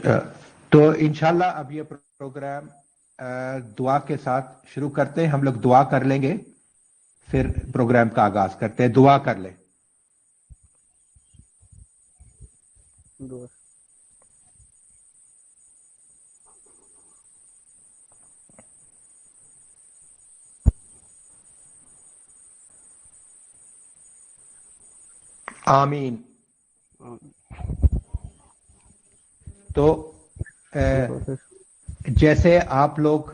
तो इंशाल्लाह अब ये प्रोग्राम दुआ के साथ शुरू करते हैं। हम लोग दुआ कर लेंगे, फिर प्रोग्राम का आगाज करते हैं। दुआ कर लें। दुआ। आमीन। तो जैसे आप लोग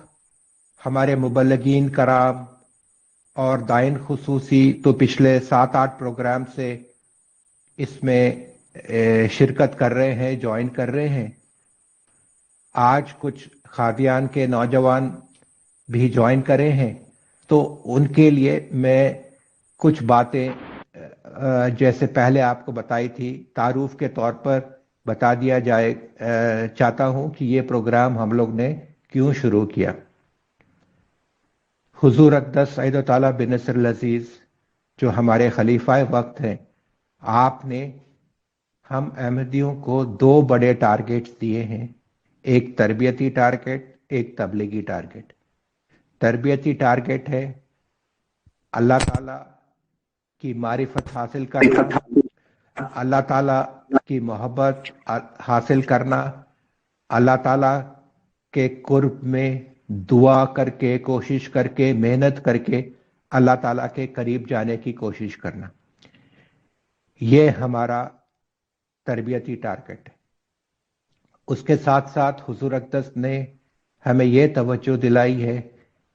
हमारे मुबल्लिगीन कराम और दाइन खुसूसी तो पिछले 7-8 प्रोग्राम से इसमें शिरकत कर रहे हैं, ज्वाइन कर रहे हैं। आज कुछ खादियान के नौजवान भी ज्वाइन करे हैं, तो उनके लिए मैं कुछ बातें जैसे पहले आपको बताई थी तारुफ के तौर पर बता दिया जाए चाहता हूं कि ये प्रोग्राम हम लोग ने क्यों शुरू किया। हुजूर अक़दस सईद ताला बिन नसर अज़ीज़ जो हमारे खलीफा वक्त हैं, आपने हम अहमदियों को 2 बड़े टारगेट्स दिए हैं, एक तरबियती टारगेट, एक तबलीगी टारगेट। तरबियती टारगेट है अल्लाह ताला की मारिफत हासिल करना, अल्लाह ताला की मोहब्बत हासिल करना, अल्लाह ताला के कुर्ब में दुआ करके, कोशिश करके, मेहनत करके अल्लाह ताला के करीब जाने की कोशिश करना। ये हमारा तरबियती टारगेट है। उसके साथ साथ हुजूर अक़दस ने हमें यह तवज्जो दिलाई है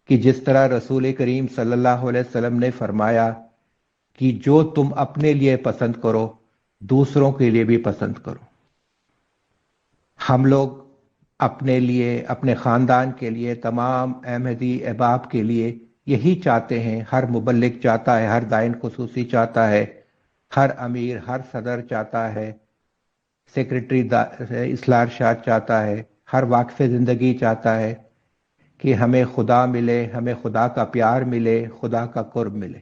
कि जिस तरह रसूल करीम सल्लल्लाहु अलैहि वसल्लम ने फरमाया कि जो तुम अपने लिए पसंद करो दूसरों के लिए भी पसंद करो। हम लोग अपने लिए, अपने खानदान के लिए, तमाम अहमदी अहबाब के लिए यही चाहते हैं। हर मुबल्लिग चाहता है, हर दाइन खुसूसी चाहता है, हर अमीर, हर सदर चाहता है, सेक्रेटरी इस्लार शाह चाहता है, हर वाक़िफ़ ज़िंदगी चाहता है कि हमें खुदा मिले, हमें खुदा का प्यार मिले, खुदा का कुर्ब मिले।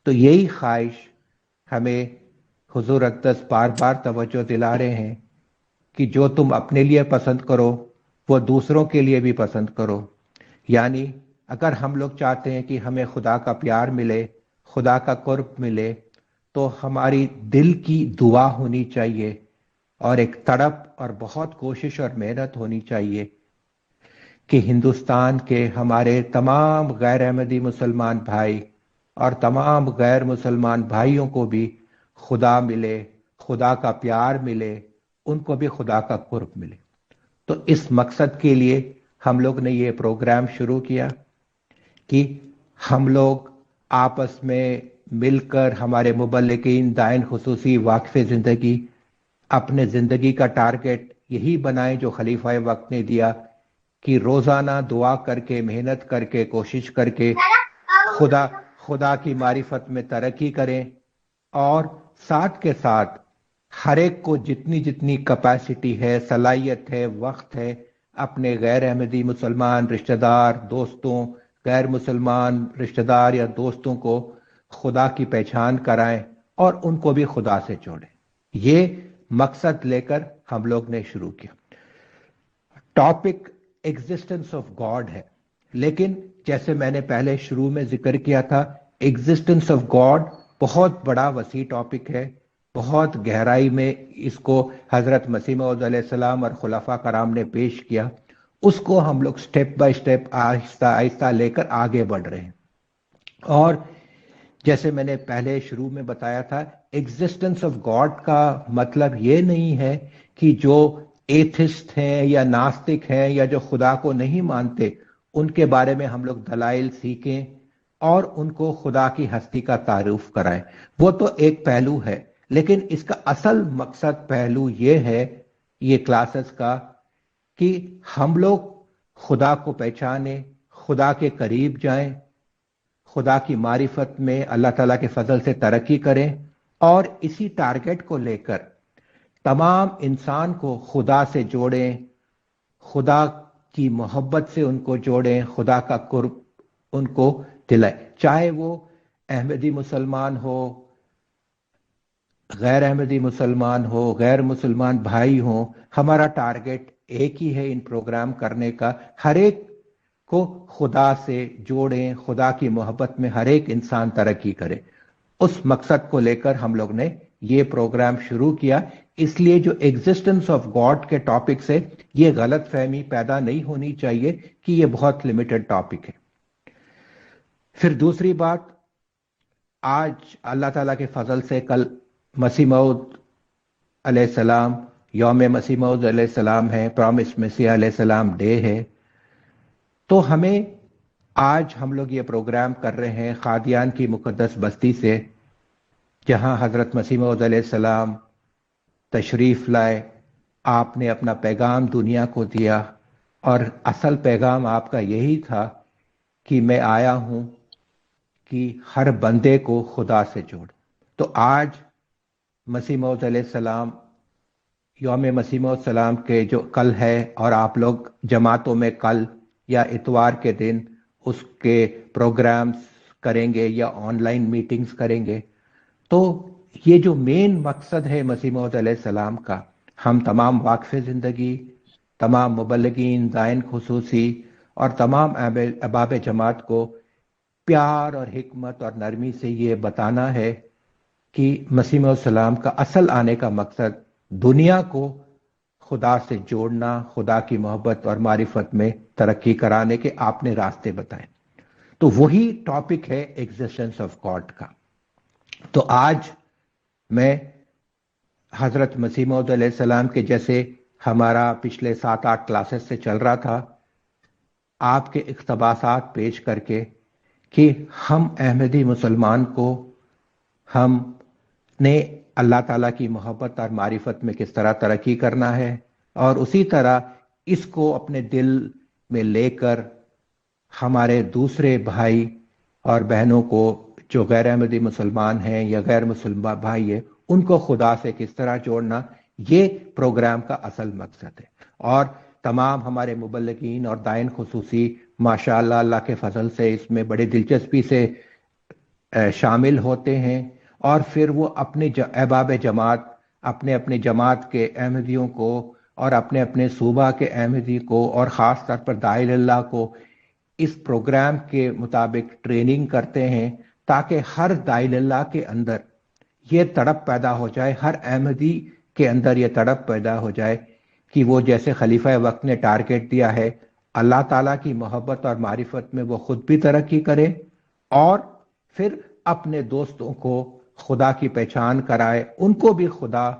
तो यही ख्वाहिश हमें हुजूर अक़दस बार बार तवज्जो दिला रहे हैं कि जो तुम अपने लिए पसंद करो वो दूसरों के लिए भी पसंद करो। यानी अगर हम लोग चाहते हैं कि हमें खुदा का प्यार मिले, खुदा का कुर्ब मिले, तो हमारी दिल की दुआ होनी चाहिए और एक तड़प और बहुत कोशिश और मेहनत होनी चाहिए कि हिंदुस्तान के हमारे तमाम गैर अहमदी मुसलमान भाई और तमाम गैर मुसलमान भाइयों को भी खुदा मिले, खुदा का प्यार मिले, उनको भी खुदा का कुर्ब मिले। तो इस मकसद के लिए हम लोग ने ये प्रोग्राम शुरू किया कि हम लोग आपस में मिलकर हमारे मुबल्लिगीन दाइन खुसूसी वाक़िफ़ ज़िंदगी अपने ज़िंदगी का टारगेट यही बनाएं जो खलीफा वक्त ने दिया कि रोज़ाना दुआ करके, मेहनत करके, कोशिश करके खुदा की मारिफत में तरक्की करें और साथ के साथ हर एक को जितनी जितनी कैपेसिटी है, सलाहियत है, वक्त है, अपने गैर अहमदी मुसलमान रिश्तेदार, दोस्तों, गैर मुसलमान रिश्तेदार या दोस्तों को खुदा की पहचान कराएं और उनको भी खुदा से जोड़ें। ये मकसद लेकर हम लोग ने शुरू किया। टॉपिक एग्जिस्टेंस ऑफ गॉड है, लेकिन जैसे मैंने पहले शुरू में जिक्र किया था, एग्जिस्टेंस ऑफ गॉड बहुत बड़ा वसी टॉपिक है, बहुत गहराई में इसको हजरत मसीह मौऊद अलैहिस्सलाम और खुलाफा कराम ने पेश किया। उसको हम लोग step by step Aahista Aahista लेकर आगे बढ़ रहे हैं। और जैसे मैंने पहले शुरू में बताया था, एग्जिस्टेंस ऑफ गॉड का मतलब ये नहीं है कि जो एथिस्ट हैं या नास्तिक हैं या जो खुदा को नहीं मानते उनके बारे में हम लोग दलाइल सीखें और उनको खुदा की हस्ती का तारुफ कराएं। वो तो एक पहलू है, लेकिन इसका असल मकसद पहलू ये है ये क्लासेस का कि हम लोग खुदा को पहचाने, खुदा के करीब जाएं, खुदा की मारिफत में अल्लाह ताला के फजल से तरक्की करें और इसी टारगेट को लेकर तमाम इंसान को खुदा से जोड़ें, खुदा की मोहब्बत से उनको जोड़ें, खुदा का कुर्ब उनको दिलाएं। चाहे वो अहमदी मुसलमान हो, غیر احمدی مسلمان ہو، غیر مسلمان بھائی ہوں، ہمارا ٹارگٹ ایک ہی ہے ان پروگرام کرنے کا، ہر ایک کو خدا سے جوڑیں، خدا کی محبت میں ہر ایک انسان ترقی کرے۔ اس مقصد کو لے کر ہم لوگ نے یہ پروگرام شروع کیا۔ اس لیے جو ایگزسٹنس آف گاڈ کے ٹاپک سے یہ غلط فہمی پیدا نہیں ہونی چاہیے کہ یہ بہت لمیٹڈ ٹاپک ہے۔ پھر دوسری بات، آج اللہ تعالیٰ کے فضل سے کل مسیح موعود علیہ السلام، یوم مسیح موعود علیہ السلام ہے، پرامس مسیح علیہ السلام ڈے ہے، تو ہمیں آج ہم لوگ یہ پروگرام کر رہے ہیں قادیان کی مقدس بستی سے، جہاں حضرت مسیح موعود علیہ السلام تشریف لائے، آپ نے اپنا پیغام دنیا کو دیا، اور اصل پیغام آپ کا یہی تھا کہ میں آیا ہوں کہ ہر بندے کو خدا سے جوڑ۔ تو آج مسیح موعود علیہ السلام، یوم مسیح موعود السلام کے جو کل ہے، اور آپ لوگ جماعتوں میں کل یا اتوار کے دن اس کے پروگرامز کریں گے یا آن لائن میٹنگز کریں گے، تو یہ جو مین مقصد ہے مسیح موعود علیہ السلام کا، ہم تمام واقف زندگی، تمام مبلغین، دائن خصوصی اور تمام احباب جماعت کو پیار اور حکمت اور نرمی سے یہ بتانا ہے کہ مسیح موعود السلام کا اصل آنے کا مقصد دنیا کو خدا سے جوڑنا، خدا کی محبت اور معرفت میں ترقی کرانے کے آپ نے راستے بتائے۔ تو وہی ٹاپک ہے ایگزسٹنس آف گاڈ کا۔ تو آج میں حضرت مسیح موعود علیہ السلام کے جیسے ہمارا پچھلے 7-8 کلاسز سے چل رہا تھا، آپ کے اقتباسات پیش کر کے کہ ہم احمدی مسلمان کو ہم نے اللہ تعالیٰ کی محبت اور معرفت میں کس طرح ترقی کرنا ہے، اور اسی طرح اس کو اپنے دل میں لے کر ہمارے دوسرے بھائی اور بہنوں کو جو غیر احمدی مسلمان ہیں یا غیر مسلمان بھائی ہیں، ان کو خدا سے کس طرح جوڑنا، یہ پروگرام کا اصل مقصد ہے۔ اور تمام ہمارے مبلغین اور دائن خصوصی ماشاءاللہ اللہ کے فضل سے اس میں بڑی دلچسپی سے شامل ہوتے ہیں، اور پھر وہ اپنے احباب جماعت، اپنے اپنے جماعت کے احمدیوں کو اور اپنے اپنے صوبہ کے احمدی کو اور خاص طور پر داعی اللہ کو اس پروگرام کے مطابق ٹریننگ کرتے ہیں، تاکہ ہر داعی اللہ کے اندر یہ تڑپ پیدا ہو جائے، ہر احمدی کے اندر یہ تڑپ پیدا ہو جائے کہ وہ جیسے خلیفہ وقت نے ٹارگٹ دیا ہے، اللہ تعالیٰ کی محبت اور معرفت میں وہ خود بھی ترقی کرے، اور پھر اپنے دوستوں کو خدا کی پہچان کرائے، ان کو بھی خدا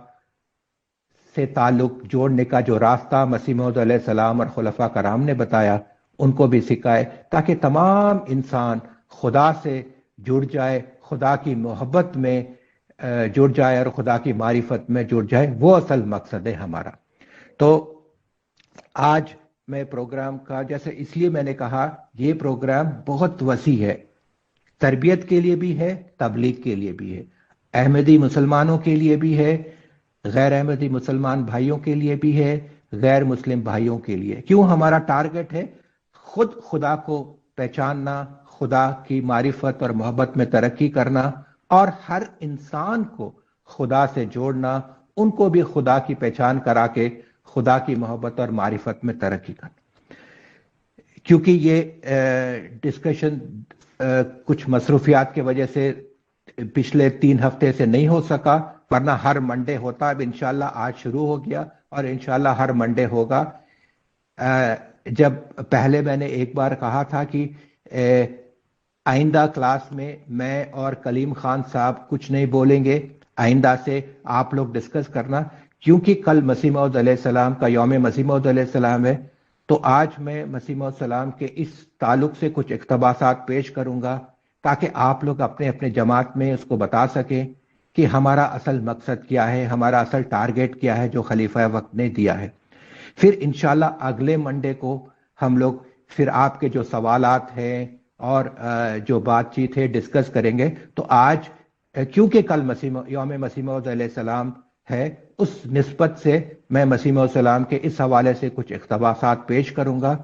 سے تعلق جوڑنے کا جو راستہ مسیح موعود علیہ السلام اور خلفاء کرام نے بتایا ان کو بھی سکھائے، تاکہ تمام انسان خدا سے جڑ جائے، خدا کی محبت میں جڑ جائے اور خدا کی معرفت میں جڑ جائے۔ وہ اصل مقصد ہے ہمارا۔ تو آج میں پروگرام کا جیسے اس لیے میں نے کہا یہ پروگرام بہت وسیع ہے، تربیت کے لیے بھی ہے، تبلیغ کے لیے بھی ہے، احمدی مسلمانوں کے لیے بھی ہے، غیر احمدی مسلمان بھائیوں کے لیے بھی ہے، غیر مسلم بھائیوں کے لیے۔ کیوں؟ ہمارا ٹارگٹ ہے خود خدا کو پہچاننا، خدا کی معرفت اور محبت میں ترقی کرنا، اور ہر انسان کو خدا سے جوڑنا، ان کو بھی خدا کی پہچان کرا کے خدا کی محبت اور معرفت میں ترقی کرنا۔ کیونکہ یہ ڈسکشن کچھ مصروفیات کی وجہ سے پچھلے 3 ہفتے سے نہیں ہو سکا، ورنہ ہر منڈے ہوتا۔ اب انشاءاللہ آج شروع ہو گیا اور انشاءاللہ ہر منڈے ہوگا۔ جب پہلے میں نے ایک بار کہا تھا کہ آئندہ کلاس میں اور کلیم خان صاحب کچھ نہیں بولیں گے، آئندہ سے آپ لوگ ڈسکس کرنا، کیونکہ کل مسیح موعود علیہ السلام کا یوم مسیح موعود علیہ السلام ہے۔ تو آج میں مسیح موعود السلام کے اس تعلق سے کچھ اقتباسات پیش کروں گا، تاکہ آپ لوگ اپنے اپنے جماعت میں اس کو بتا سکیں کہ ہمارا اصل مقصد کیا ہے، ہمارا اصل ٹارگٹ کیا ہے جو خلیفہ وقت نے دیا ہے۔ پھر انشاءاللہ اگلے منڈے کو ہم لوگ پھر آپ کے جو سوالات ہیں اور جو بات چیت ہے ڈسکس کریں گے۔ تو آج کیونکہ کل یوم مسیح موعود علیہ السلام ہے، اس نسبت سے میں مسیح موعود السلام کے اس حوالے سے کچھ اقتباسات پیش کروں گا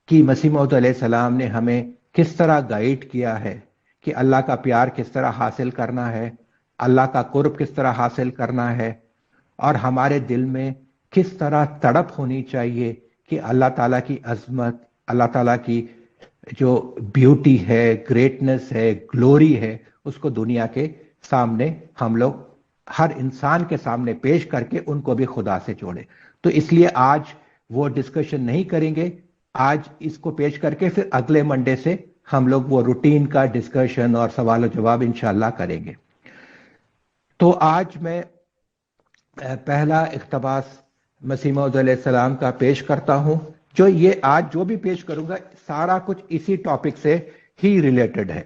کہ مسیح موعود علیہ السلام نے ہمیں کس طرح گائیڈ کیا ہے کہ اللہ کا پیار کس طرح حاصل کرنا ہے، اللہ का कुर्ब किस तरह हासिल करना है, और हमारे दिल में किस तरह तड़प होनी चाहिए कि अल्लाह ताला की अजमत, अल्लाह ताला की जो ब्यूटी है, ग्रेटनेस है, ग्लोरी है, उसको दुनिया के सामने हम लोग हर इंसान के सामने पेश करके उनको भी खुदा से जोड़े। तो इसलिए आज वो डिस्कशन नहीं करेंगे, आज इसको पेश करके फिर अगले मंडे से हम लोग वो रूटीन का डिस्कशन और सवाल और जवाब इंशाल्लाह करेंगे। तो आज मैं पहला इख्तबास मसीह मौऊद अलैहिस्सलाम का पेश करता हूं। जो ये आज जो भी पेश करूंगा सारा कुछ इसी टॉपिक से ही रिलेटेड है,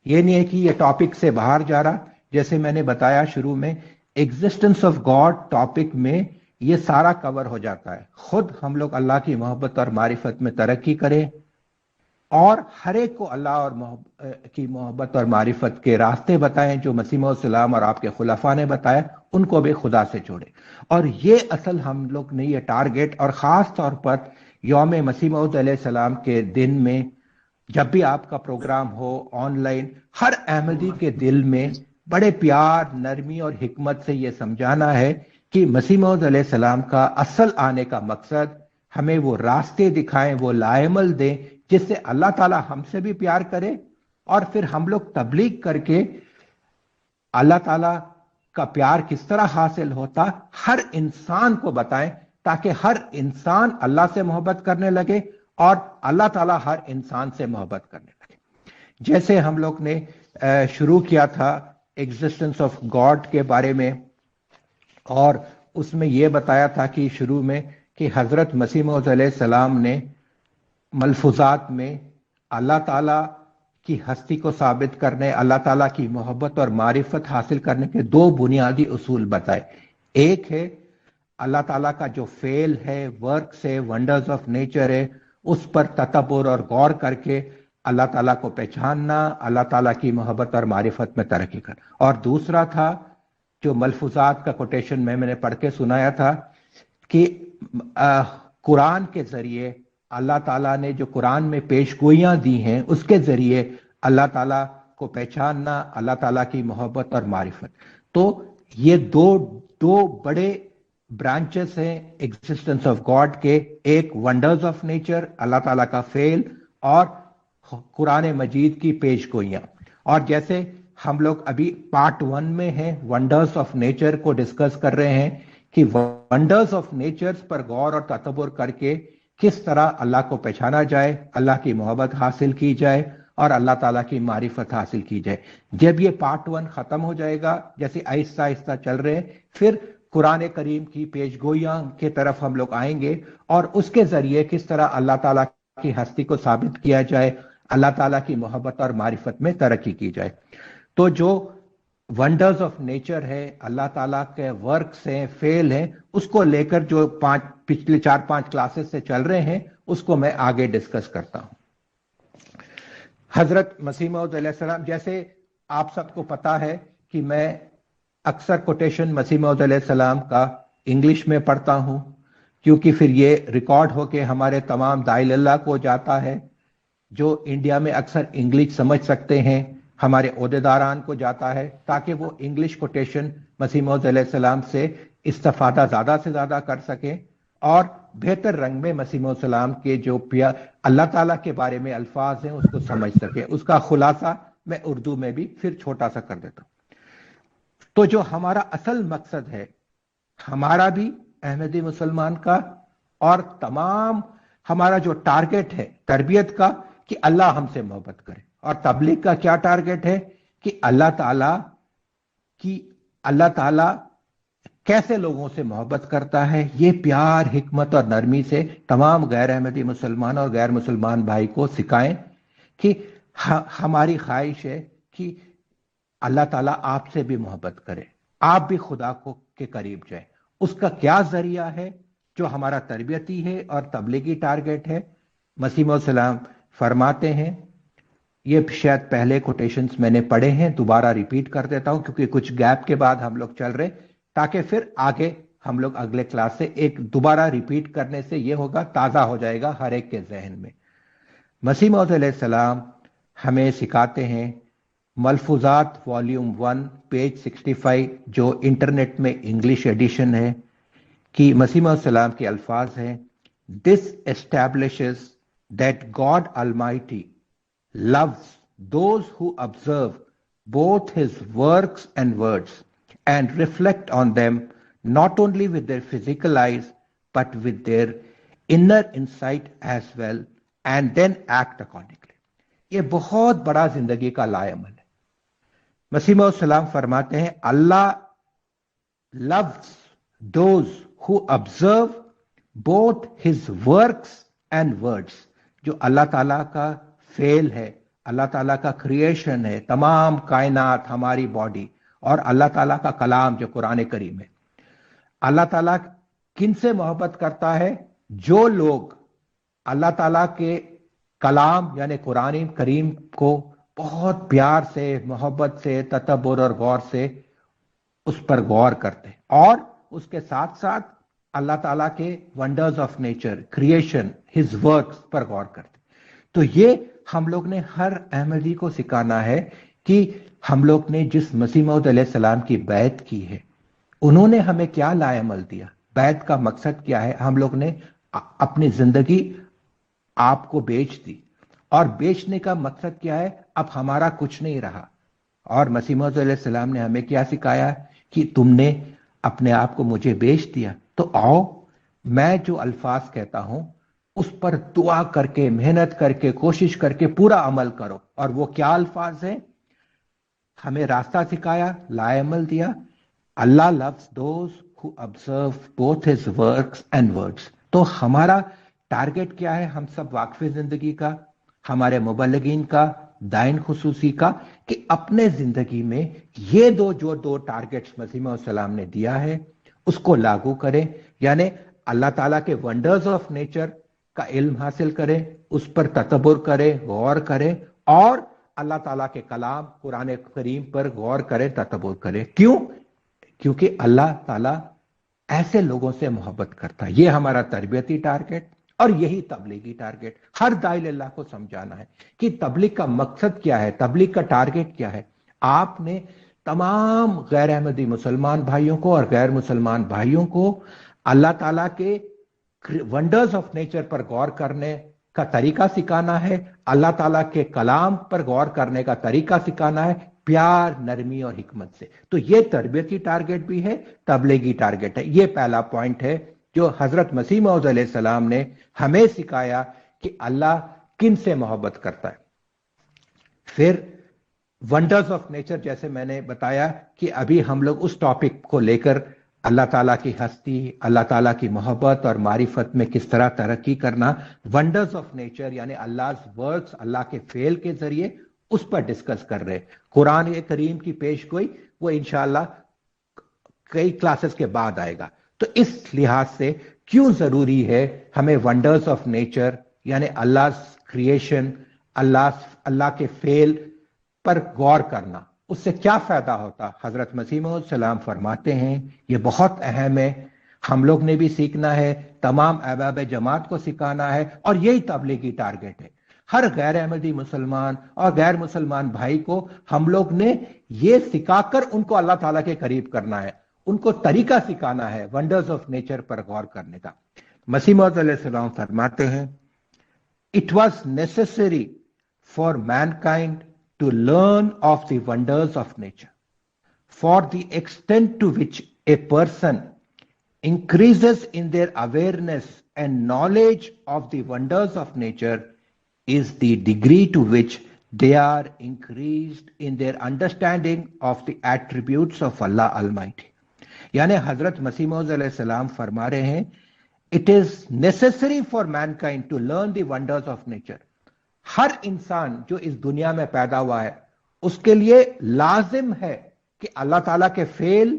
ये नहीं है कि ये टॉपिक से बाहर जा रहा। जैसे मैंने बताया शुरू में, एग्जिस्टेंस ऑफ गॉड टॉपिक में ये सारा कवर हो जाता है। खुद हम लोग अल्लाह की मोहब्बत और मारिफत में तरक्की करें और हर एक को अल्लाह और की मोहब्बत और मारिफत के रास्ते बताएं जो मसीह मौऊद सलाम और आपके खुलफा ने बताया, उनको भी खुदा से जोड़े। और ये असल हम लोग ने ये टारगेट, और ख़ास तौर पर यौम मसीह मौऊद अलैहिस्सलाम के दिन में जब भी आपका प्रोग्राम हो ऑनलाइन, हर अहमदी के दिल में बड़े प्यार, नरमी और हिकमत से ये समझाना है कि मसीह मौऊद अलैहिस्सलाम का असल आने का मकसद हमें वो रास्ते दिखाएं, वो लाएमल दें जिससे अल्लाह ताला हमसे भी प्यार करे, और फिर हम लोग तबलीग करके अल्लाह ताला का प्यार किस तरह हासिल होता हर इंसान को बताएं, ताकि हर इंसान अल्लाह से मोहब्बत करने लगे और अल्लाह ताला हर इंसान से मोहब्बत करने लगे। जैसे हम लोग ने शुरू किया था एग्जिस्टेंस ऑफ गॉड के बारे में, और उसमें यह बताया था कि शुरू में कि हजरत मसीह मौऊद अलैहिस्सलाम ने मलफूजात में अल्लाह ताला की हस्ती को साबित करने, अल्लाह ताला की मोहब्बत और मारिफत हासिल करने के दो बुनियादी उसूल बताए। एक है अल्लाह ताला का जो फेल है, वर्क्स है, वंडर्स ऑफ नेचर है, उस पर तदब्बुर और गौर करके अल्लाह ताला को पहचानना, अल्लाह ताला की मोहब्बत और मारिफत में तरक्की कर। और दूसरा था जो मलफूजात का कोटेशन मैंने पढ़ के सुनाया था कि कुरान के जरिए अल्लाह ताला ने जो कुरान में पेशगोइयां दी हैं उसके जरिए अल्लाह ताला को पहचानना, अल्लाह ताला की मोहब्बत और मारिफत। तो ये दो बड़े ब्रांचेस हैं एग्जिस्टेंस ऑफ गॉड के, एक वंडर्स ऑफ नेचर, अल्लाह ताला का फेल, और कुरान मजीद की पेशगोइयां। और जैसे हम लोग अभी पार्ट 1 में हैं, वंडर्स ऑफ नेचर को डिस्कस कर रहे हैं कि वंडर्स ऑफ नेचर पर गौर और तदब्बुर करके किस तरह अल्लाह को पहचाना जाए, अल्लाह की मोहब्बत हासिल की जाए और अल्लाह ताला की मारिफत हासिल की जाए। जब ये पार्ट 1 खत्म हो जाएगा, जैसे आहिस्ता आहिस्ता चल रहे हैं, फिर कुरान करीम की पेशगोइयां की तरफ हम लोग आएंगे और उसके जरिए किस तरह अल्लाह ताला की हस्ती को साबित किया जाए, अल्लाह ताला की मोहब्बत और मारिफत में तरक्की की जाए। तो जो वंडर्स ऑफ नेचर है, अल्लाह ताला के वर्क्स हैं, फेल हैं, उसको लेकर जो पिछले 4-5 क्लासेस से चल रहे हैं उसको मैं आगे डिस्कस करता हूं। हजरत मसीह मौऊद अलैहिस्सलाम, जैसे आप सबको पता है कि मैं अक्सर कोटेशन मसीह मौऊद अलैहिस्सलाम का इंग्लिश में पढ़ता हूं, क्योंकि फिर ये रिकॉर्ड होके हमारे तमाम दाइल-अल्लाह को जाता है जो इंडिया में अक्सर इंग्लिश समझ सकते हैं, हमारे ओहदेदारान को जाता है, ताकि वो इंग्लिश कोटेशन मसीह मौऊद अलैहिस्सलाम से इस्तेफादा ज्यादा से ज्यादा कर सकें और बेहतर रंग में मसीह मौऊद सलाम के जो अल्लाह ताला के बारे में अल्फाज हैं उसको समझ सके। उसका खुलासा मैं उर्दू में भी फिर छोटा सा कर देता हूं। तो जो हमारा असल मकसद है, हमारा भी अहमदी मुसलमान का और तमाम हमारा जो टारगेट है तरबियत का, कि अल्लाह हमसे मोहब्बत करे। और तबलीग का क्या टारगेट है कि अल्लाह ताला कैसे लोगों से मोहब्बत करता है, ये प्यार, हिकमत और नरमी से तमाम गैर अहमदी मुसलमान और गैर मुसलमान भाई को सिखाएं कि हमारी ख्वाहिश है कि अल्लाह ताला आपसे भी मोहब्बत करे, आप भी खुदा को के करीब जाए। उसका क्या जरिया है, जो हमारा तरबियती है और तबलीगी टारगेट है। मसीह मौऊद सलाम फरमाते हैं, ये शायद पहले कोटेशंस मैंने पढ़े हैं, दोबारा रिपीट कर देता हूं क्योंकि कुछ गैप के बाद हम लोग चल रहे, ताकि फिर आगे हम लोग अगले क्लास से एक दोबारा रिपीट करने से ये होगा, ताजा हो जाएगा हर एक के जहन में। मसीह मौऊद अलैहिस्सलाम हमें सिखाते हैं ملفوظات والیوم 1 پیج 65 جو انٹرنیٹ میں انگلش ایڈیشن ہے کہ مسیح موعود السلام کے الفاظ ہیں: دس establishes that God Almighty loves those who observe both his works and words and reflect on them not only with their physical eyes but with their inner insight as well and then act accordingly. یہ بہت بڑا زندگی کا لائحہ ہے. مسیح موعود السلام فرماتے ہیں اللہ loves those who observe both his works and words. جو اللہ تعالیٰ کا فعل ہے، اللہ تعالیٰ کا کریشن ہے، تمام کائنات، ہماری باڈی، اور اللہ تعالیٰ کا کلام جو قرآن کریم ہے. اللہ تعالیٰ کن سے محبت کرتا ہے؟ جو لوگ اللہ تعالیٰ کے کلام یعنی قرآن کریم کو بہت پیار سے، محبت سے، تدبر اور غور سے اس پر غور کرتے ہیں، اور اس کے ساتھ ساتھ اللہ تعالیٰ کے wonders of nature, creation, his works پر غور کرتے. تو یہ ہم لوگ نے ہر احمدی کو سکھانا ہے کہ ہم لوگ نے جس مسیح موعود علیہ السلام کی بیعت کی ہے، انہوں نے ہمیں کیا لائے عمل دیا، بیعت کا مقصد کیا ہے. ہم لوگ نے اپنی زندگی آپ کو بیچ دی، اور بیچنے کا مقصد کیا ہے؟ اب ہمارا کچھ نہیں رہا. اور مسیح موعود علیہ السلام نے ہمیں کیا سکھایا کہ تم نے اپنے آپ کو مجھے بیچ دیا، تو آؤ میں جو الفاظ کہتا ہوں اس پر دعا کر کے، محنت کر کے، کوشش کر کے پورا عمل کرو. اور وہ کیا الفاظ ہیں؟ ہمیں راستہ سکھایا، لائے عمل دیا. اللہ loves those who observe both his works and words. تو ہمارا ٹارگٹ کیا ہے؟ ہم سب واقف زندگی کا، ہمارے مبلغین کا، دائن خصوصی کا، کہ اپنے زندگی میں یہ دو ٹارگٹس مسیح موعود السلام نے دیا ہے اس کو لاگو کریں. یعنی اللہ تعالیٰ کے ونڈرز آف نیچر کا علم حاصل کریں، اس پر تدبر کریں، غور کریں، اور اللہ تعالیٰ کے کلام قرآن کریم پر غور کریں، تدبر کریں. کیوں؟ کیونکہ اللہ تعالیٰ ایسے لوگوں سے محبت کرتا ہے. یہ ہمارا تربیتی ٹارگٹ اور یہی تبلیغی ٹارگٹ. ہر داعی اللہ کو سمجھانا ہے کہ تبلیغ کا مقصد کیا ہے، تبلیغ کا ٹارگٹ کیا ہے. آپ نے تمام غیر احمدی مسلمان بھائیوں کو اور غیر مسلمان بھائیوں کو اللہ تعالیٰ کے ونڈرز آف نیچر پر غور کرنے کا طریقہ سکھانا ہے، اللہ تعالیٰ کے کلام پر غور کرنے کا طریقہ سکھانا ہے، پیار، نرمی اور حکمت سے. تو یہ تربیتی ٹارگٹ بھی ہے، تبلیغی ٹارگٹ ہے. یہ پہلا پوائنٹ ہے جو حضرت مسیح موعود علیہ السلام نے ہمیں سکھایا کہ اللہ کن سے محبت کرتا ہے. پھر ونڈرز آف نیچر، جیسے میں نے بتایا کہ ابھی ہم لوگ اس ٹاپک کو لے کر اللہ تعالیٰ کی ہستی، اللہ تعالیٰ کی محبت اور معرفت میں کس طرح ترقی کرنا، ونڈرز آف نیچر یعنی اللہ ورکس، اللہ کے فعل کے ذریعے، اس پر ڈسکس کر رہے. قرآن کریم کی پیش گوئی وہ انشاءاللہ کئی کلاسز کے بعد آئے گا. تو اس لحاظ سے کیوں ضروری ہے ہمیں ونڈرز آف نیچر یعنی اللہ کریشن، اللہ کے فعل پر غور کرنا، اس سے کیا فائدہ ہوتا؟ حضرت مسیح موعود السلام فرماتے ہیں یہ بہت اہم ہے، ہم لوگ نے بھی سیکھنا ہے، تمام احباب جماعت کو سکھانا ہے، اور یہی تبلیغی ٹارگٹ ہے. ہر غیر احمدی مسلمان اور غیر مسلمان بھائی کو ہم لوگ نے یہ سکھا کر ان کو اللہ تعالیٰ کے قریب کرنا ہے، ان کو طریقہ سکھانا ہے ونڈرز آف نیچر پر غور کرنے کا. مسیح موعود علیہ السلام فرماتے ہیں It was necessary for mankind to learn of the wonders of nature, for the extent to which a person increases in their awareness and knowledge of the wonders of nature is the degree to which they are increased in their understanding of the attributes of Allah Almighty. یعنی حضرت مسیح موعود علیہ السلام فرما رہے ہیں It is necessary for mankind to learn the wonders of nature. ہر انسان جو اس دنیا میں پیدا ہوا ہے اس کے لیے لازم ہے کہ اللہ تعالیٰ کے فعل،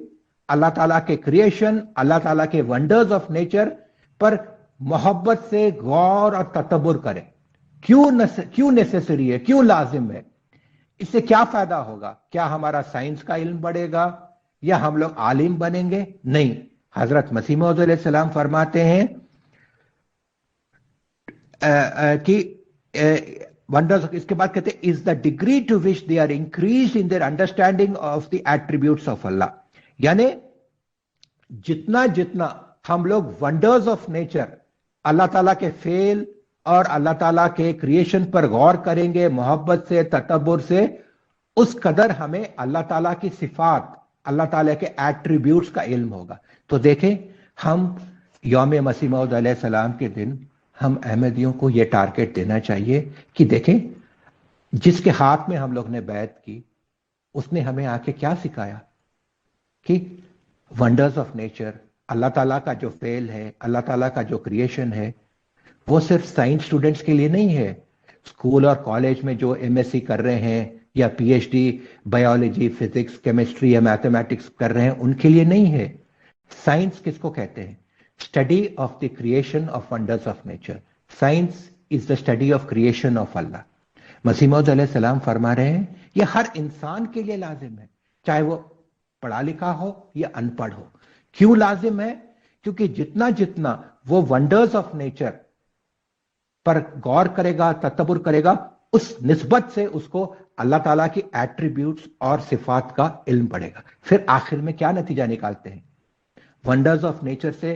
اللہ تعالیٰ کے کریشن، اللہ تعالیٰ کے ونڈرز آف نیچر پر محبت سے غور اور تدبر کرے. کیوں نیسیسری ہے، کیوں لازم ہے؟ اس سے کیا فائدہ ہوگا؟ کیا ہمارا سائنس کا علم بڑھے گا یا ہم لوگ عالم بنیں گے؟ نہیں. حضرت مسیح موعود علیہ السلام فرماتے ہیں کہ वंडर्स, इसके बाद कहते हैं is the degree to which they are increase in their understanding of the attributes of अल्लाह। यानी जितना जितना हम लोग वंडर्स ऑफ नेचर, अल्लाह ताला के फेल और अल्लाह ताला के क्रिएशन पर गौर करेंगे मोहब्बत से, तदब्बुर से, उस कदर हमें अल्लाह ताला की सिफात, अल्लाह ताला के एट्रीब्यूट्स का इल्म होगा। तो देखें, हम यौम मसीह मौद अलैहिस्सलाम के दिन हम अहमदियों को यह टारगेट देना चाहिए कि देखें, जिसके हाथ में हम लोग ने बैत की, उसने हमें आके क्या सिखाया कि वंडर्स ऑफ नेचर, अल्लाह ताला का जो फेल है, अल्लाह ताला का जो क्रिएशन है, वो सिर्फ साइंस स्टूडेंट्स के लिए नहीं है। स्कूल और कॉलेज में जो एमएससी कर रहे हैं या पीएचडी बायोलॉजी, फिजिक्स, केमिस्ट्री या मैथमेटिक्स कर रहे हैं, उनके लिए नहीं है। साइंस किसको कहते हैं? Study of the creation of wonders of nature. Science is the study of creation of अल्लाह। मसीह मौद अलैहिस्सलाम फरमा रहे हैं ये हर इंसान के लिए लाजिम है, चाहे वो पढ़ा लिखा हो या अनपढ़ हो। क्यों लाजिम है? क्योंकि जितना जितना वो वंडर्स ऑफ नेचर पर गौर करेगा, तदब्बुर करेगा, उस निस्बत से उसको अल्लाह ताला की एट्रीब्यूट्स और सिफात का इल्म बढ़ेगा। फिर आखिर में क्या नतीजा निकालते हैं? वंडर्स ऑफ नेचर से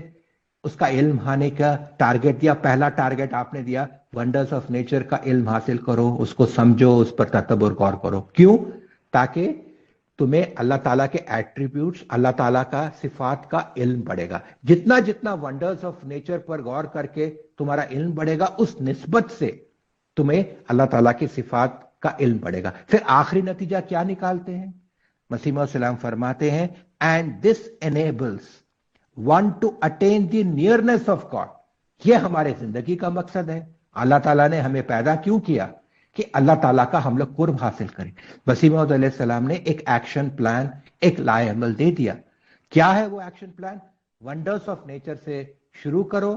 उसका इल्म हाने का टारगेट दिया। पहला टारगेट आपने दिया, वंडर्स ऑफ नेचर का इल्म हासिल करो, उसको समझो, उस पर तदब्बुर गौर करो। क्यों? ताकि तुम्हें अल्लाह ताला के एट्रीब्यूट्स, अल्लाह ताला का सिफात का इल्म बढ़ेगा। जितना जितना वंडर्स ऑफ नेचर पर गौर करके तुम्हारा इल्म बढ़ेगा, उस निस्बत से तुम्हें अल्लाह ताला की सिफात का इल्म बढ़ेगा। फिर आखिरी नतीजा क्या निकालते हैं? मसीह मौद सलाम फरमाते हैं, and this enables one two attain the nearness of God. ये हमारे जिंदगी का मकसद है। अल्लाह ताला ने हमें पैदा क्यों किया? कि अल्लाह ताला का हम लोग कुर्ब हासिल करें। मसीह मौद अलैहिस्सलाम ने एक एक्शन प्लान, एक लाए अमल दे दिया। क्या है वो action plan? Wonders of nature से शुरू करो,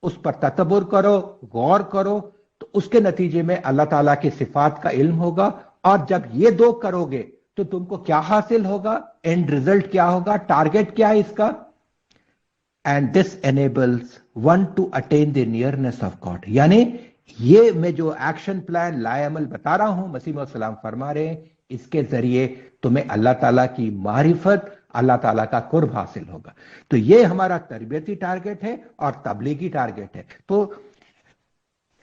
उस पर तदब्बुर करो, गौर करो, तो उसके नतीजे में अल्लाह ताला की सिफात का इल्म होगा। और जब ये दो करोगे तो तुमको क्या हासिल होगा? एंड रिजल्ट क्या होगा? टारगेट क्या है इसका? And this enables one two attain the nearness of God. यानी ये मैं जो एक्शन प्लान लाए अमल बता रहा हूं, मसीह मौद सलाम फरमा रहे हैं, इसके जरिए तुम्हें अल्लाह ताला की मारिफत, अल्लाह ताला का कुर्ब हासिल होगा। तो ये हमारा तरबियती टारगेट है और तबलीगी टारगेट है। तो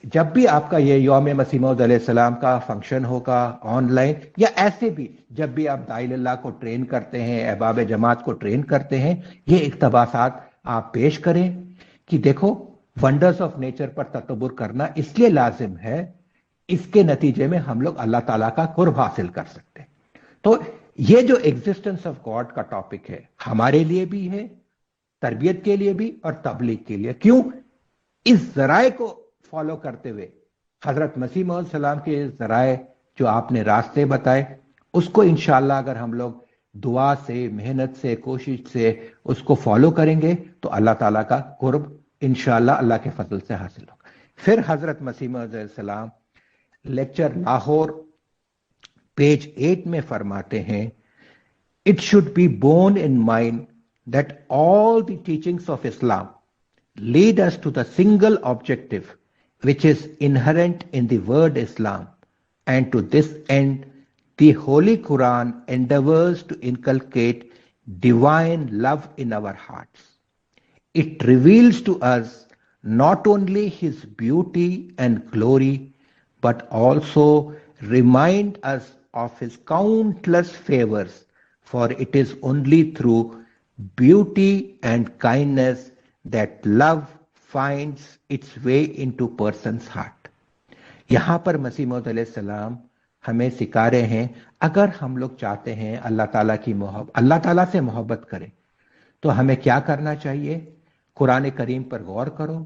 जब भी आपका ये यौम मसीह मौद अलैहिस्सलाम का फंक्शन होगा ऑनलाइन, या ऐसे भी जब भी आप दाइल-अल्लाह को ट्रेन करते हैं, अहबाब जमात को ट्रेन करते हैं, ये इक्तबासात आप पेश करें कि देखो, वंडर्स ऑफ नेचर पर तदब्बुर करना इसलिए लाजिम है, इसके नतीजे में हम लोग अल्लाह ताला का कुर्ब हासिल कर सकते हैं। तो ये जो एग्जिस्टेंस ऑफ गॉड का टॉपिक है, हमारे लिए भी है, तरबियत के लिए भी और तबलीग के लिए। क्यों? इस जराए को फॉलो करते हुए हजरत मसीह मौद सलाम के जराए जो आपने रास्ते बताए, उसको इंशाअल्लाह अगर हम लोग दुआ से, मेहनत से, कोशिश से उसको फॉलो करेंगे तो अल्लाह ताला का कुर्ब इंशाअल्लाह अल्लाह के फजल से हासिल होगा। फिर हजरत मसीह मौद अलैहिस्सलाम लेक्चर लाहौर पेज 8 में फरमाते हैं, it should be borne in mind that all the teachings of Islam lead us to the single objective which is inherent in the word Islam, and to this end the Holy Quran endeavors to inculcate divine love in our hearts. It reveals to us not only His beauty and glory, but also remind us of His countless favors, for it is only through beauty and kindness that love finds its way into person's heart. यहां पर मसीह मौद अलैहिस्सलाम हमें सिखा रहे हैं, अगर हम लोग चाहते हैं अल्लाह ताला की मोहब्बत, अल्लाह ताला से मोहब्बत करें, तो हमें क्या करना चाहिए? कुरान करीम पर गौर करो।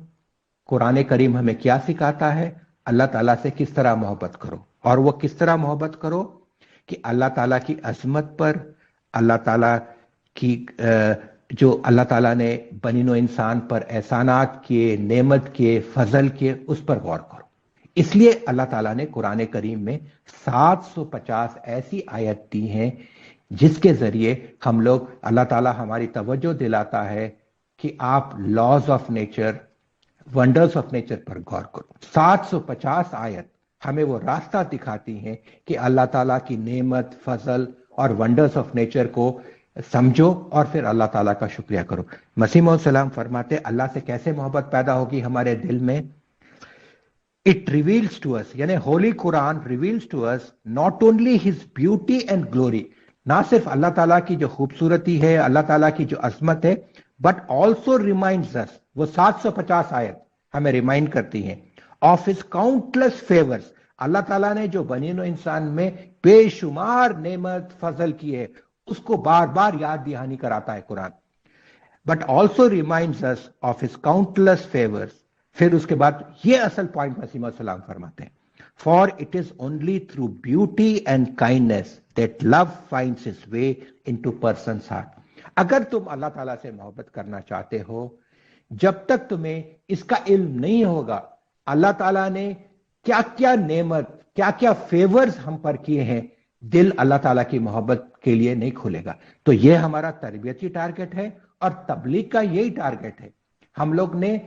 कुरान करीम हमें क्या सिखाता है? अल्लाह ताला से किस तरह मोहब्बत करो। और वो किस तरह मोहब्बत करो? कि अल्लाह ताला की अजमत पर, अल्लाह ताला की जो अल्लाह ताला ने बनीनो इंसान पर एहसानात किए, नेमत किए, फजल किए, उस पर गौर करो। इसलिए अल्लाह ताला ने कुरान करीम में 750 ऐसी आयत दी हैं जिसके जरिए हम लोग, अल्लाह ताला हमारी तवज्जो दिलाता है कि आप laws of nature, wonders of nature पर गौर करो। 750 आयत ہمیں وہ راستہ دکھاتی ہیں کہ اللہ تعالیٰ کی نعمت، فضل اور ونڈرز آف نیچر کو سمجھو اور پھر اللہ تعالیٰ کا شکریہ کرو۔ مسیح موعود السلام فرماتے اللہ سے کیسے محبت پیدا ہوگی ہمارے دل میں؟ It reveals to us, یعنی ہولی قرآن reveals to us not only his beauty and glory، نہ صرف اللہ تعالیٰ کی جو خوبصورتی ہے، اللہ تعالیٰ کی جو عظمت ہے، but also reminds us، وہ 750 آیت ہمیں ریمائنڈ کرتی ہیں of his countless favors، اللہ تعالیٰ نے جو بنی نوع انسان میں بے شمار نعمت فضل کی ہے اس کو بار بار یاد دہانی کراتا ہے قرآن۔ but also reminds us of his countless favors۔ پھر اس کے بعد یہ اصل پوائنٹ مسیح موعود السلام فرماتے ہیں for it is only through beauty and kindness that love finds its way into person's heart۔ اگر تم اللہ تعالیٰ سے محبت کرنا چاہتے ہو، جب تک تمہیں اس کا علم نہیں ہوگا اللہ تعالیٰ نے کیا کیا نعمت، کیا کیا فیورز ہم پر کیے ہیں، دل اللہ تعالیٰ کی محبت کے لیے نہیں کھلے گا۔ تو یہ ہمارا تربیتی ٹارگٹ ہے اور تبلیغ کا یہی ٹارگٹ ہے۔ ہم لوگ نے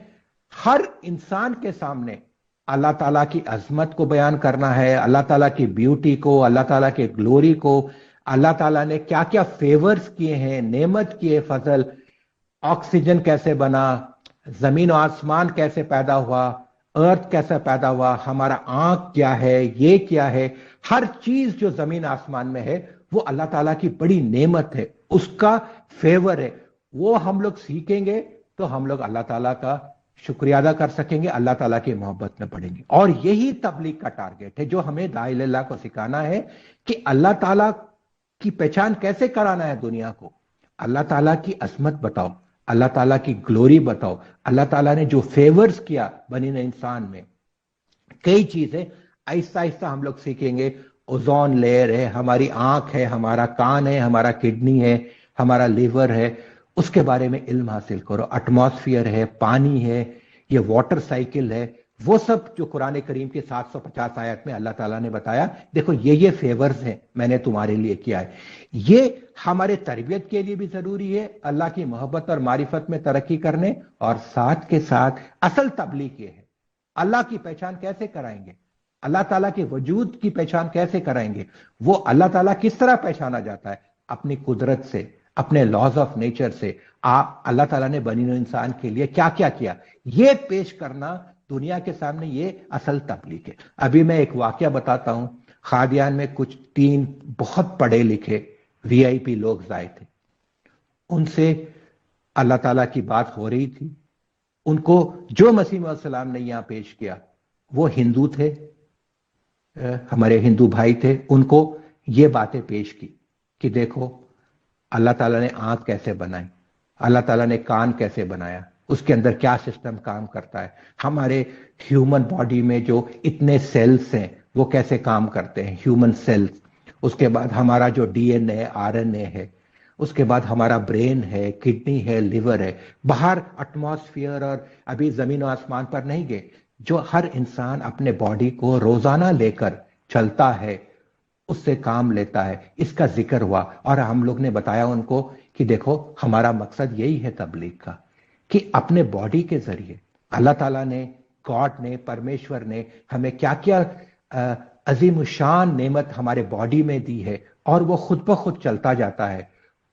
ہر انسان کے سامنے اللہ تعالیٰ کی عظمت کو بیان کرنا ہے، اللہ تعالیٰ کی بیوٹی کو، اللہ تعالیٰ کے گلوری کو، اللہ تعالیٰ نے کیا کیا فیورز کیے ہیں، نعمت کیے، فضل، آکسیجن کیسے بنا، زمین و آسمان کیسے پیدا ہوا، ارتھ کیسے پیدا ہوا، ہمارا آنکھ کیا ہے، یہ کیا ہے، ہر چیز جو زمین آسمان میں ہے وہ اللہ تعالیٰ کی بڑی نعمت ہے، اس کا فیور ہے۔ وہ ہم لوگ سیکھیں گے تو ہم لوگ اللہ تعالیٰ کا شکریہ ادا کر سکیں گے، اللہ تعالیٰ کی محبت میں پڑیں گے۔ اور یہی تبلیغ کا ٹارگٹ ہے جو ہمیں داعی اللہ کو سکھانا ہے کہ اللہ تعالیٰ کی پہچان کیسے کرانا ہے دنیا کو۔ اللہ تعالیٰ کی عظمت بتاؤ، اللہ تعالیٰ کی گلوری بتاؤ، اللہ تعالیٰ نے جو فیورز کیا بنی نوع انسان میں، کئی چیزیں آہستہ آہستہ ہم لوگ سیکھیں گے۔ اوزون لیئر ہے، ہماری آنکھ ہے، ہمارا کان ہے، ہمارا کڈنی ہے، ہمارا لیور ہے، اس کے بارے میں علم حاصل کرو۔ ایٹماسفیئر ہے، پانی ہے، یہ واٹر سائیکل ہے، وہ سب جو قرآن کریم کے 750 آیت میں اللہ تعالیٰ نے بتایا، دیکھو یہ فیورز ہیں میں نے تمہارے لیے کیا ہے۔ یہ ہمارے تربیت کے لیے بھی ضروری ہے، اللہ کی محبت اور معرفت میں ترقی کرنے، اور ساتھ کے ساتھ اصل تبلیغ یہ ہے اللہ کی پہچان کیسے کرائیں گے، اللہ تعالیٰ کے وجود کی پہچان کیسے کرائیں گے۔ وہ اللہ تعالیٰ کس طرح پہچانا جاتا ہے؟ اپنی قدرت سے، اپنے لاز آف نیچر سے، اللہ تعالیٰ نے بنی نوع انسان کے لیے کیا کیا کیا، یہ پیش کرنا دنیا کے سامنے، یہ اصل تبلیغ ہے۔ ابھی میں ایک واقعہ بتاتا ہوں۔ قادیان میں کچھ 3 بہت پڑھے لکھے VIP لوگ آئے تھے، ان سے اللہ تعالیٰ کی بات ہو رہی تھی۔ ان کو جو مسیح موعود السلام نے یہاں پیش کیا، وہ ہندو تھے، ہمارے ہندو بھائی تھے، ان کو یہ باتیں پیش کی کہ دیکھو اللہ تعالیٰ نے آنکھ کیسے بنائی، اللہ تعالیٰ نے کان کیسے بنایا، اس کے اندر کیا سسٹم کام کرتا ہے، ہمارے ہیومن باڈی میں جو اتنے سیلز ہیں وہ کیسے کام کرتے ہیں، ہیومن سیلز، اس کے بعد ہمارا جو DNA RNA ہے، اس کے بعد ہمارا برین ہے، کڈنی ہے، لیور ہے، باہر ایٹماسفیئر اور ابھی زمین و آسمان پر نہیں گئے، جو ہر انسان اپنے باڈی کو روزانہ لے کر چلتا ہے، اس سے کام لیتا ہے، اس کا ذکر ہوا۔ اور ہم لوگ نے بتایا ان کو کہ دیکھو ہمارا مقصد یہی ہے تبلیغ کا، کہ اپنے باڈی کے ذریعے اللہ تعالیٰ نے، گاڈ نے، پرمیشور نے ہمیں کیا کیا عظیم الشان نعمت ہمارے باڈی میں دی ہے، اور وہ خود بخود چلتا جاتا ہے،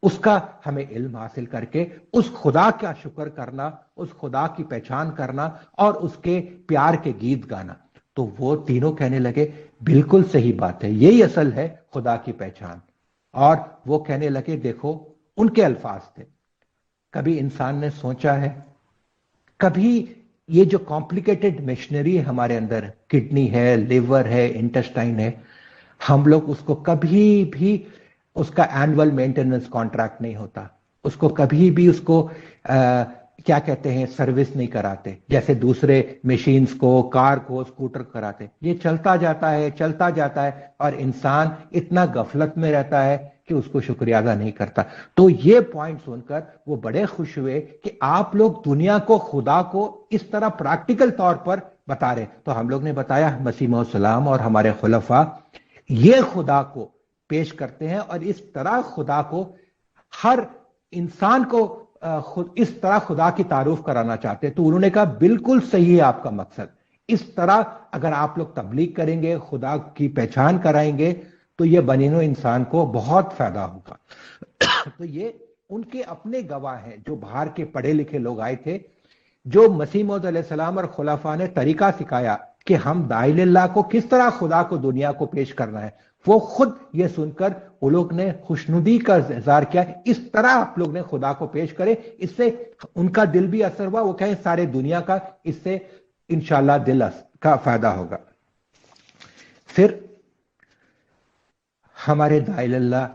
اس کا ہمیں علم حاصل کر کے اس خدا کا شکر کرنا، اس خدا کی پہچان کرنا اور اس کے پیار کے گیت گانا۔ تو وہ تینوں کہنے لگے بالکل صحیح بات ہے، یہی اصل ہے خدا کی پہچان۔ اور وہ کہنے لگے دیکھو، ان کے الفاظ تھے، کبھی انسان نے سوچا ہے، کبھی یہ جو کمپلیکیٹڈ مشنری ہمارے اندر، کڈنی ہے، لیور ہے، انٹسٹائن ہے، ہم لوگ اس کو کبھی بھی اس کا اینول مینٹیننس کانٹریکٹ نہیں ہوتا، اس کو کبھی بھی اس کو کیا کہتے ہیں سروس نہیں کراتے، جیسے دوسرے مشینز کو، کار کو، اسکوٹر کراتے۔ یہ چلتا جاتا ہے، چلتا جاتا ہے، اور انسان اتنا غفلت میں رہتا ہے کہ اس کو شکریہ ادا نہیں کرتا۔ تو یہ پوائنٹ سن کر وہ بڑے خوش ہوئے کہ آپ لوگ دنیا کو، خدا کو اس طرح پریکٹیکل طور پر بتا رہے۔ تو ہم لوگ نے بتایا مسیح موعود السلام اور ہمارے خلفاء یہ خدا کو پیش کرتے ہیں، اور اس طرح خدا کو ہر انسان کو اس طرح خدا کی تعارف کرانا چاہتے ہیں۔ تو انہوں نے کہا بالکل صحیح ہے آپ کا مقصد، इस तरह अगर आप लोग तबलीग करेंगे, खुदा की पहचान कराएंगे, तो ये बनीनो इंसान को बहुत फायदा होगा। तो ये उनके अपने गवाह हैं, जो बाहर के पढ़े लिखे लोग आए थे, जो मसीह मौद अलैहिस्सलाम और खुलाफा ने तरीका सिखाया कि हम दाइल्लाह को किस तरह खुदा को दुनिया को पेश करना है, वो खुद ये सुनकर वो लोग ने खुशनुदी का इजहार किया, इस तरह आप लोग ने खुदा को पेश करे। इससे उनका दिल भी असर हुआ, वो कहें सारे दुनिया का इससे इंशाल्लाह दिल का फायदा होगा। फिर हमारे दाइल्लाह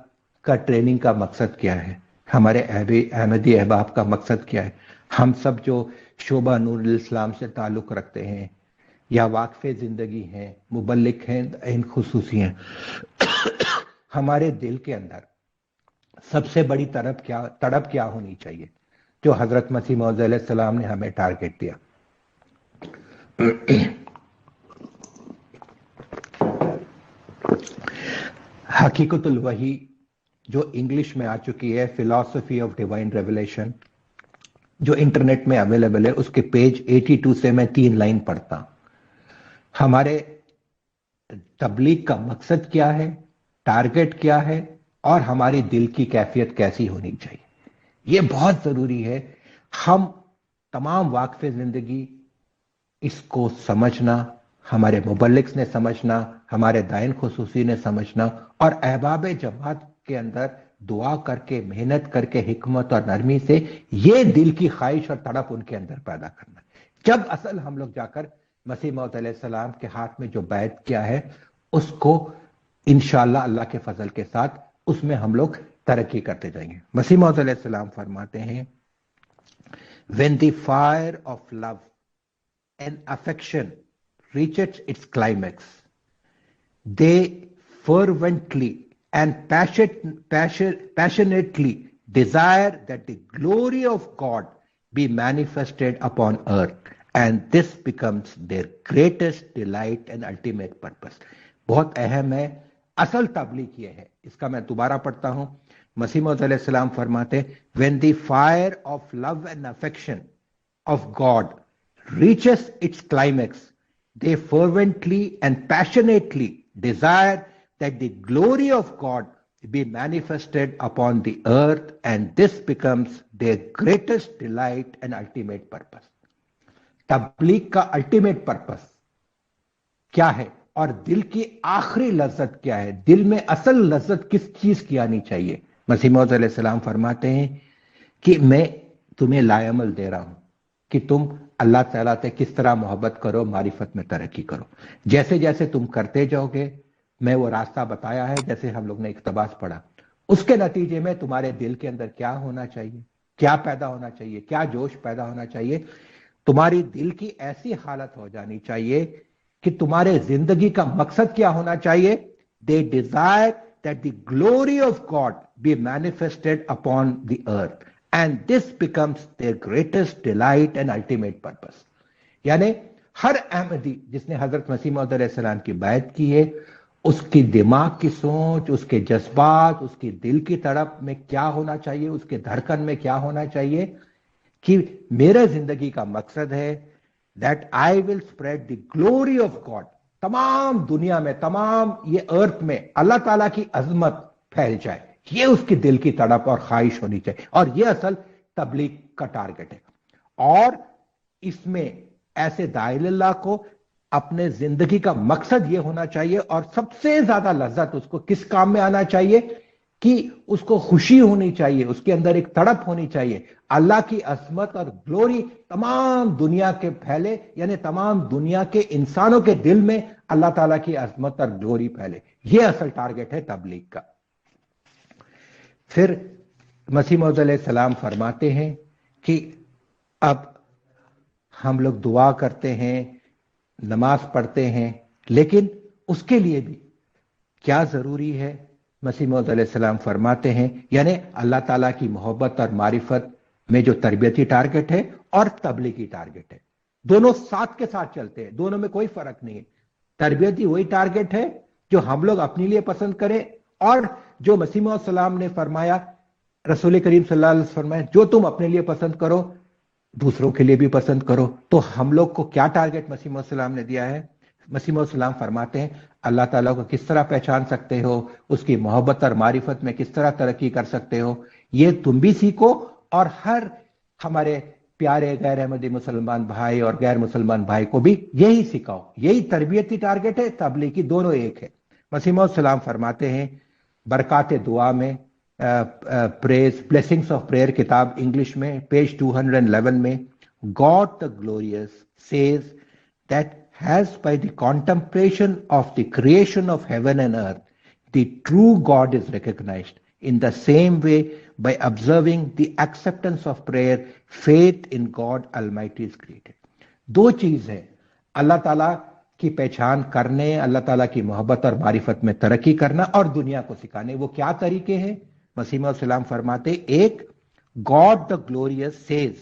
का ट्रेनिंग का मकसद क्या है, हमारे अहमदी अहबाब का मकसद क्या है? हम सब जो शोबा नूर इस्लाम से ताल्लुक़ रखते हैं या वाक़फ़े ज़िंदगी हैं, मुबल्लिग हैं, इन खुसूसी हैं, हमारे दिल के अंदर सबसे बड़ी तड़प क्या होनी चाहिए, जो हज़रत मसीह मौऊद अलैहिस्सलाम ने हमें टारगेट दिया? हकीकतुल वही, जो इंग्लिश में आ चुकी है, फिलॉसफी ऑफ डिवाइन रेवलेशन, जो इंटरनेट में अवेलेबल है, उसके पेज 82 से मैं 3 लाइन पढ़ता हूं। हमारे तबलीग का मकसद क्या है, टारगेट क्या है, और हमारी दिल की कैफियत कैसी होनी चाहिए, ये बहुत जरूरी है। हम तमाम वाक़फ़े जिंदगी इसको समझना, हमारे मुबल्लिग्स ने समझना, हमारे दाइन खुसूसी ने समझना, और अहबाब जमात के अंदर दुआ करके, मेहनत करके, हिकमत और नरमी से ये दिल की ख्वाहिश और तड़प उनके अंदर पैदा करना। जब असल हम लोग जाकर मसीह मौऊद अलैहिस्सलाम के हाथ में जो बैत किया है, उसको इंशाअल्लाह अल्लाह के फजल के साथ उसमें हम लोग तरक्की करते जाएंगे। मसीह मौऊद अलैहिस्सलाम फरमाते हैं, when the fire of love and affection reaches its climax, they fervently and passionately desire that the glory of God be manifested upon earth, and this becomes their greatest delight and ultimate purpose. बहुत अहम है, असल तबलीग ये है। इसका मैं दोबारा पढ़ता हूं। मसीह मौऊद अलैहिस्सलाम फरमाते, when the fire of love and affection of God reaches its climax, they fervently and passionately desire that the glory of God be manifested upon the earth, and this becomes their greatest delight and ultimate purpose. तबलीग का ultimate purpose क्या है और दिल की आखिरी लज्जत क्या है, दिल में असल लज्जत किस चीज की आनी चाहिए? मसीह मौऊद अलैहिस्सलाम फरमाते हैं कि मैं तुम्हें लायमल दे रहा हूं कि तुम अल्लाह ताला से किस तरह मोहब्बत करो, मारिफत में तरक्की करो। जैसे जैसे तुम करते जाओगे, मैं वो रास्ता बताया है, जैसे हम लोग ने इक्तबास पढ़ा, उसके नतीजे में तुम्हारे दिल के अंदर क्या होना चाहिए, क्या पैदा होना चाहिए, क्या जोश पैदा होना चाहिए। तुम्हारी दिल की ऐसी हालत हो जानी चाहिए कि तुम्हारे जिंदगी का मकसद क्या होना चाहिए? They desire that the glory of god be manifested upon the earth, and this becomes their greatest delight and ultimate purpose. यानी हर अहमदी जिसने हजरत मसीह मौऊद अलैहिस्सलाम की बैत की है, उसकी दिमाग की सोच, उसके जज्बात, उसकी दिल की तड़प में क्या होना चाहिए, उसके धड़कन में क्या होना चाहिए कि मेरे जिंदगी का मकसद है that I will spread the glory of God, तमाम दुनिया में, तमाम ये अर्थ में अल्लाह ताला की अजमत फैल जाए। ये उसकी दिल की तड़प और ख्वाहिश होनी चाहिए, और ये असल तबलीग का टारगेट है। और इसमें ऐसे दाइल्लाह को अपने जिंदगी का मकसद ये होना चाहिए, और सबसे ज्यादा लज्जत उसको किस काम में आना चाहिए कि उसको खुशी होनी चाहिए, उसके अंदर एक तड़प होनी चाहिए, अल्लाह की अजमत और ग्लोरी तमाम दुनिया के फैले, यानी तमाम दुनिया के इंसानों के दिल में अल्लाह ताला की अजमत और ग्लोरी फैले। ये असल टारगेट है तबलीग का। फिर मसीह मौऊद अलैहिस्सलाम फरमाते हैं कि अब हम लोग दुआ करते हैं, नमाज पढ़ते हैं, लेकिन उसके लिए भी क्या जरूरी है? मसीह मौऊद अलैहिस्सलाम फरमाते हैं, यानी अल्लाह ताला की मोहब्बत और मारिफत में जो तरबियती टारगेट है और तबलीगी टारगेट है, दोनों साथ के साथ चलते हैं, दोनों में कोई फर्क नहीं है। तरबियती वही टारगेट है जो हम लोग अपने लिए पसंद करें, और जो मसीह मौऊद सलाम ने फरमाया, रसूल करीम सल्लल्लाहु अलैहि वसल्लम फरमाया, जो तुम अपने लिए पसंद करो दूसरों के लिए भी पसंद करो। तो हम लोग को क्या टारगेट मसीह मौद सलाम ने दिया है? मसीह मौद सलाम फरमाते हैं अल्लाह ताला को किस तरह पहचान सकते हो, उसकी मोहब्बत और मारिफत में किस तरह तरक्की कर सकते हो, ये तुम भी सीखो और हर हमारे प्यारे गैर अहमदी मुसलमान भाई और गैर मुसलमान भाई को भी यही सिखाओ। यही तरबियती टारगेट है, तबलीगी दोनों एक है। मसीह मौद सलाम फरमाते हैं बरकात दुआ में, प्रेज ब्लेसिंग्स ऑफ प्रेयर किताब इंग्लिश में पेज 211 में, God the glorious says that has by the contemplation of the creation of heaven and earth, the true God is recognized. In the same way, by observing the acceptance of prayer, faith in God Almighty is created. दो चीज है, अल्लाह ताला की पहचान करने, अल्लाह ताला की मोहब्बत और मारिफत में तरक्की करना और दुनिया को सिखाने। वो क्या तरीके हैं? मसीह मौद सलाम फरमाते, एक, गॉड द ग्लोरियस सेज,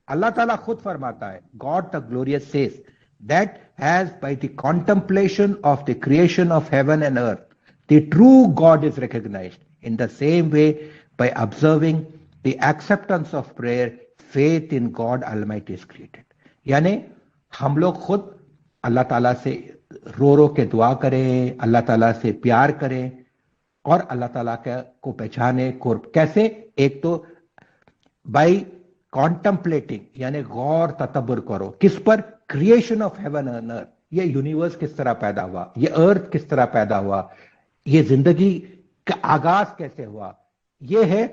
अल्लाह ताला खुद फरमाता है, God the glorious says that as by the contemplation of the creation of heaven and earth, the true God is recognized. In the same way, by observing the acceptance of prayer, faith in God Almighty is created. यानी हम लोग खुद अल्लाह ताला से रो रो के दुआ करें, अल्लाह ताला से प्यार करें और अल्लाह ताला को पहचाने। कैसे? एक तो बाई कॉन्टम्पलेटिंग, यानी गौर ततब्बुर करो, किस पर? क्रिएशन ऑफ हेवन एंड अर्थ, ये यूनिवर्स किस तरह पैदा हुआ, ये अर्थ किस तरह पैदा हुआ, ये जिंदगी का आगाज कैसे हुआ, ये है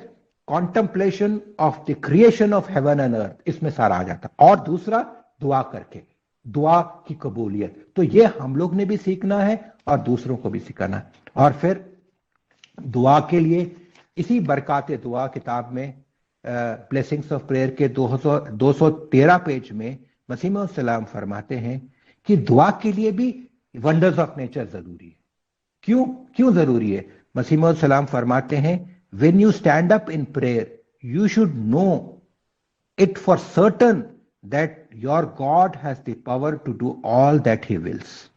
contemplation of the creation of haven and अर्थ, इसमें सारा आ जाता। और दूसरा, दुआ करके, दुआ की कबूलियत। तो ये हम लोग ने भी सीखना है और दूसरों को भी सिखाना है। और फिर दुआ के लिए इसी बरकात दुआ किताब में ब्लेसिंग्स ऑफ प्रेयर के 213 पेज में मसीह मौद सलाम फरमाते हैं कि दुआ के लिए भी वंडर्स ऑफ नेचर जरूरी है। क्यों जरूरी है? मसीह मौद सलाम फरमाते हैं, when you stand up in prayer you should know it for certain that your God has the power to do all that he wills.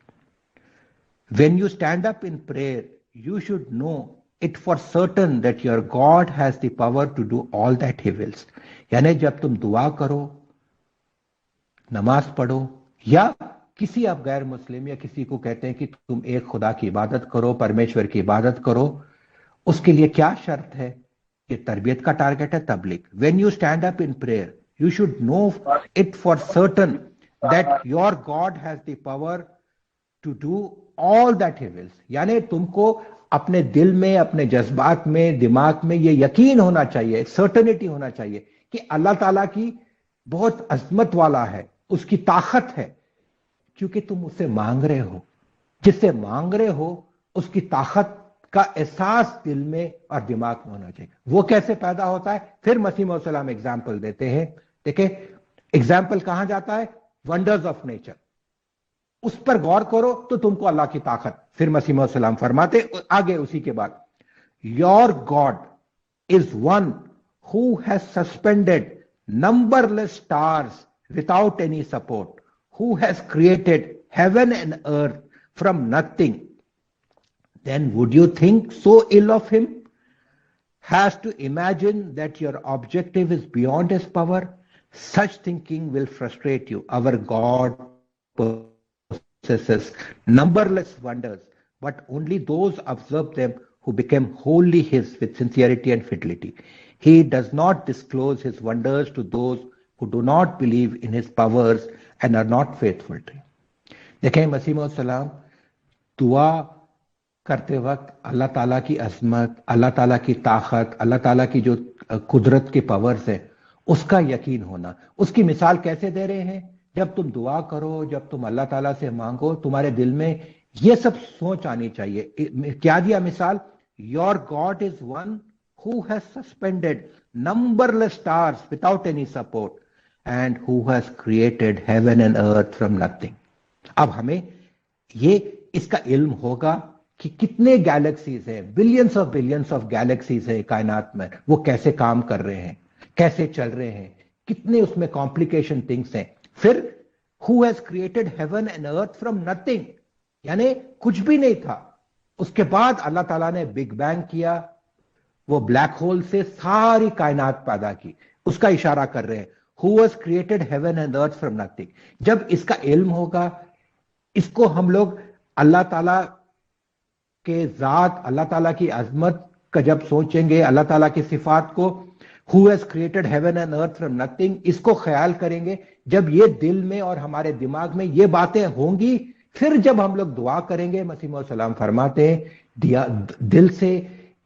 When you stand up in prayer you should know it for certain that your God has the power to do all that he wills. यानी जब तुम दुआ करो, नमाज पढ़ो, या किसी आप गैर मुस्लिम या किसी को कहते हैं कि तुम एक खुदा की इबादत करो, परमेश्वर की इबादत करो, उसके लिए क्या शर्त है? ये तरबियत का टारगेट है, तबलीग। When you stand up in prayer, you should know it for certain that your God has the power to do all that he wills. यानी तुमको अपने दिल में, अपने जज्बात में, दिमाग में ये यकीन होना चाहिए, सर्टेनिटी होना चाहिए कि अल्लाह ताला की बहुत अजमत वाला है, उसकी ताकत है, क्योंकि तुम उससे मांग रहे हो। जिससे मांग रहे हो उसकी ताकत का एहसास दिल में और दिमाग में होना चाहिए। वो कैसे पैदा होता है? फिर मसीह मौद सलाम एग्जाम्पल देते हैं। देखिए एग्जाम्पल कहां जाता है? वंडर्स ऑफ नेचर, उस पर गौर करो तो तुमको अल्लाह की ताकत। फिर मसीह मौद सलाम फरमाते आगे उसी के बाद, your God is one who has suspended numberless stars without any support, who has created heaven and earth from nothing, then would you think so ill of him? Has to imagine that your objective is beyond his power? Such thinking will frustrate you. Our God possesses numberless wonders, but only those observe them who became wholly his with sincerity and fidelity. He does not disclose his wonders to those who do not believe in his powers and are not faithful to him. देखें मसीह मौद सलाम दुआ करते वक्त अल्लाह ताला की अजमत, अल्लाह ताला की ताकत, अल्लाह ताला की जो कुदरत के पावर्स है उसका यकीन होना। उसकी मिसाल कैसे दे रहे हैं? जब तुम दुआ करो, जब तुम अल्लाह ताला से मांगो, तुम्हारे दिल में ये सब सोच आनी चाहिए। क्या दिया मिसाल? Your God is one who has suspended numberless stars without any support and who has created heaven and earth from nothing. अब हमें ये इसका इल्म होगा कि कितने गैलेक्सीज हैं, बिलियंस ऑफ गैलेक्सीज है कायनात में, वो कैसे काम कर रहे हैं, कैसे चल रहे हैं, कितने उसमें कॉम्प्लिकेशन थिंग्स हैं। फिर who has created heaven and earth from nothing, यानी कुछ भी नहीं था, उसके बाद अल्लाह ताला ने बिग बैंग किया, वो ब्लैक होल से सारी कायनात पैदा की, उसका इशारा कर रहे हैं। who has created heaven and earth from nothing. जब इसका इल्म होगा, इसको हम लोग अल्लाह ताला के ज़ात, अल्लाह ताला की अजमत का जब सोचेंगे, अल्लाह ताला की सिफात को, who has created heaven and earth from nothing, इसको ख्याल करेंगे, जब ये दिल में और हमारे दिमाग में ये बातें होंगी, फिर जब हम लोग दुआ करेंगे, मसीह मौद सलाम फरमाते हैं दिल से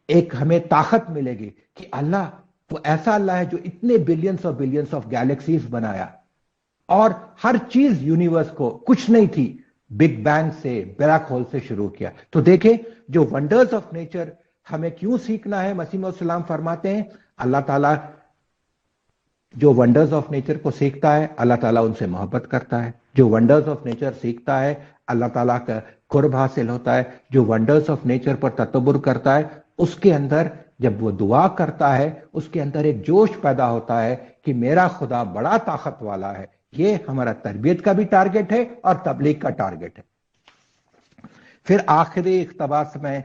एक हमें ताकत मिलेगी कि अल्लाह वो ऐसा अल्लाह है जो इतने बिलियंस ऑफ गैलेक्सीज बनाया और हर चीज यूनिवर्स को कुछ नहीं थी, बिग बैंग से, ब्लैक होल से शुरू किया। तो देखें जो वंडर्स ऑफ नेचर हमें क्यों सीखना है, मसीह मौद सलाम फरमाते हैं अल्लाह ताला जो वंडर्स ऑफ नेचर को सीखता है अल्लाह ताला उनसे मोहब्बत करता है, जो वंडर्स ऑफ नेचर सीखता है अल्लाह ताला का कुर्ब हासिल होता है, जो वंडर्स ऑफ नेचर पर तदब्बुर करता है उसके अंदर जब वो दुआ करता है उसके अंदर एक जोश पैदा होता है कि मेरा खुदा बड़ा ताकत वाला है। ये हमारा तरबियत का भी टारगेट है और तबलीग का टारगेट है। फिर आखिरी इख्तबास में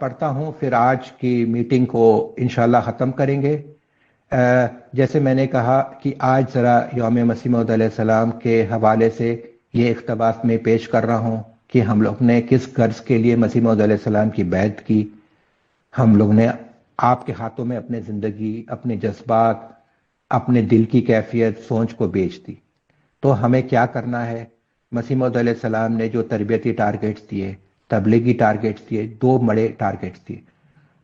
पढ़ता हूं, फिर आज की मीटिंग को इंशाल्लाह खत्म करेंगे। जैसे मैंने कहा कि आज जरा यौम मसीह मौऊद अलैहिस्सलाम के हवाले से ये इख्तबास में पेश कर रहा हूं कि हम लोग ने किस गर्ज के लिए मसीह मौऊद अलैहिस्सलाम की बैत की। हम लोग ने आपके हाथों में अपने जिंदगी, अपने जज्बात, अपने दिल की कैफियत, सोच को बेच दी। तो हमें क्या करना है, मसीह मौऊद अलैहिस्सलाम ने जो तरबियती टारगेट्स दिए, तबलीगी टारगेट्स दिए, दो बड़े टारगेट्स दिए,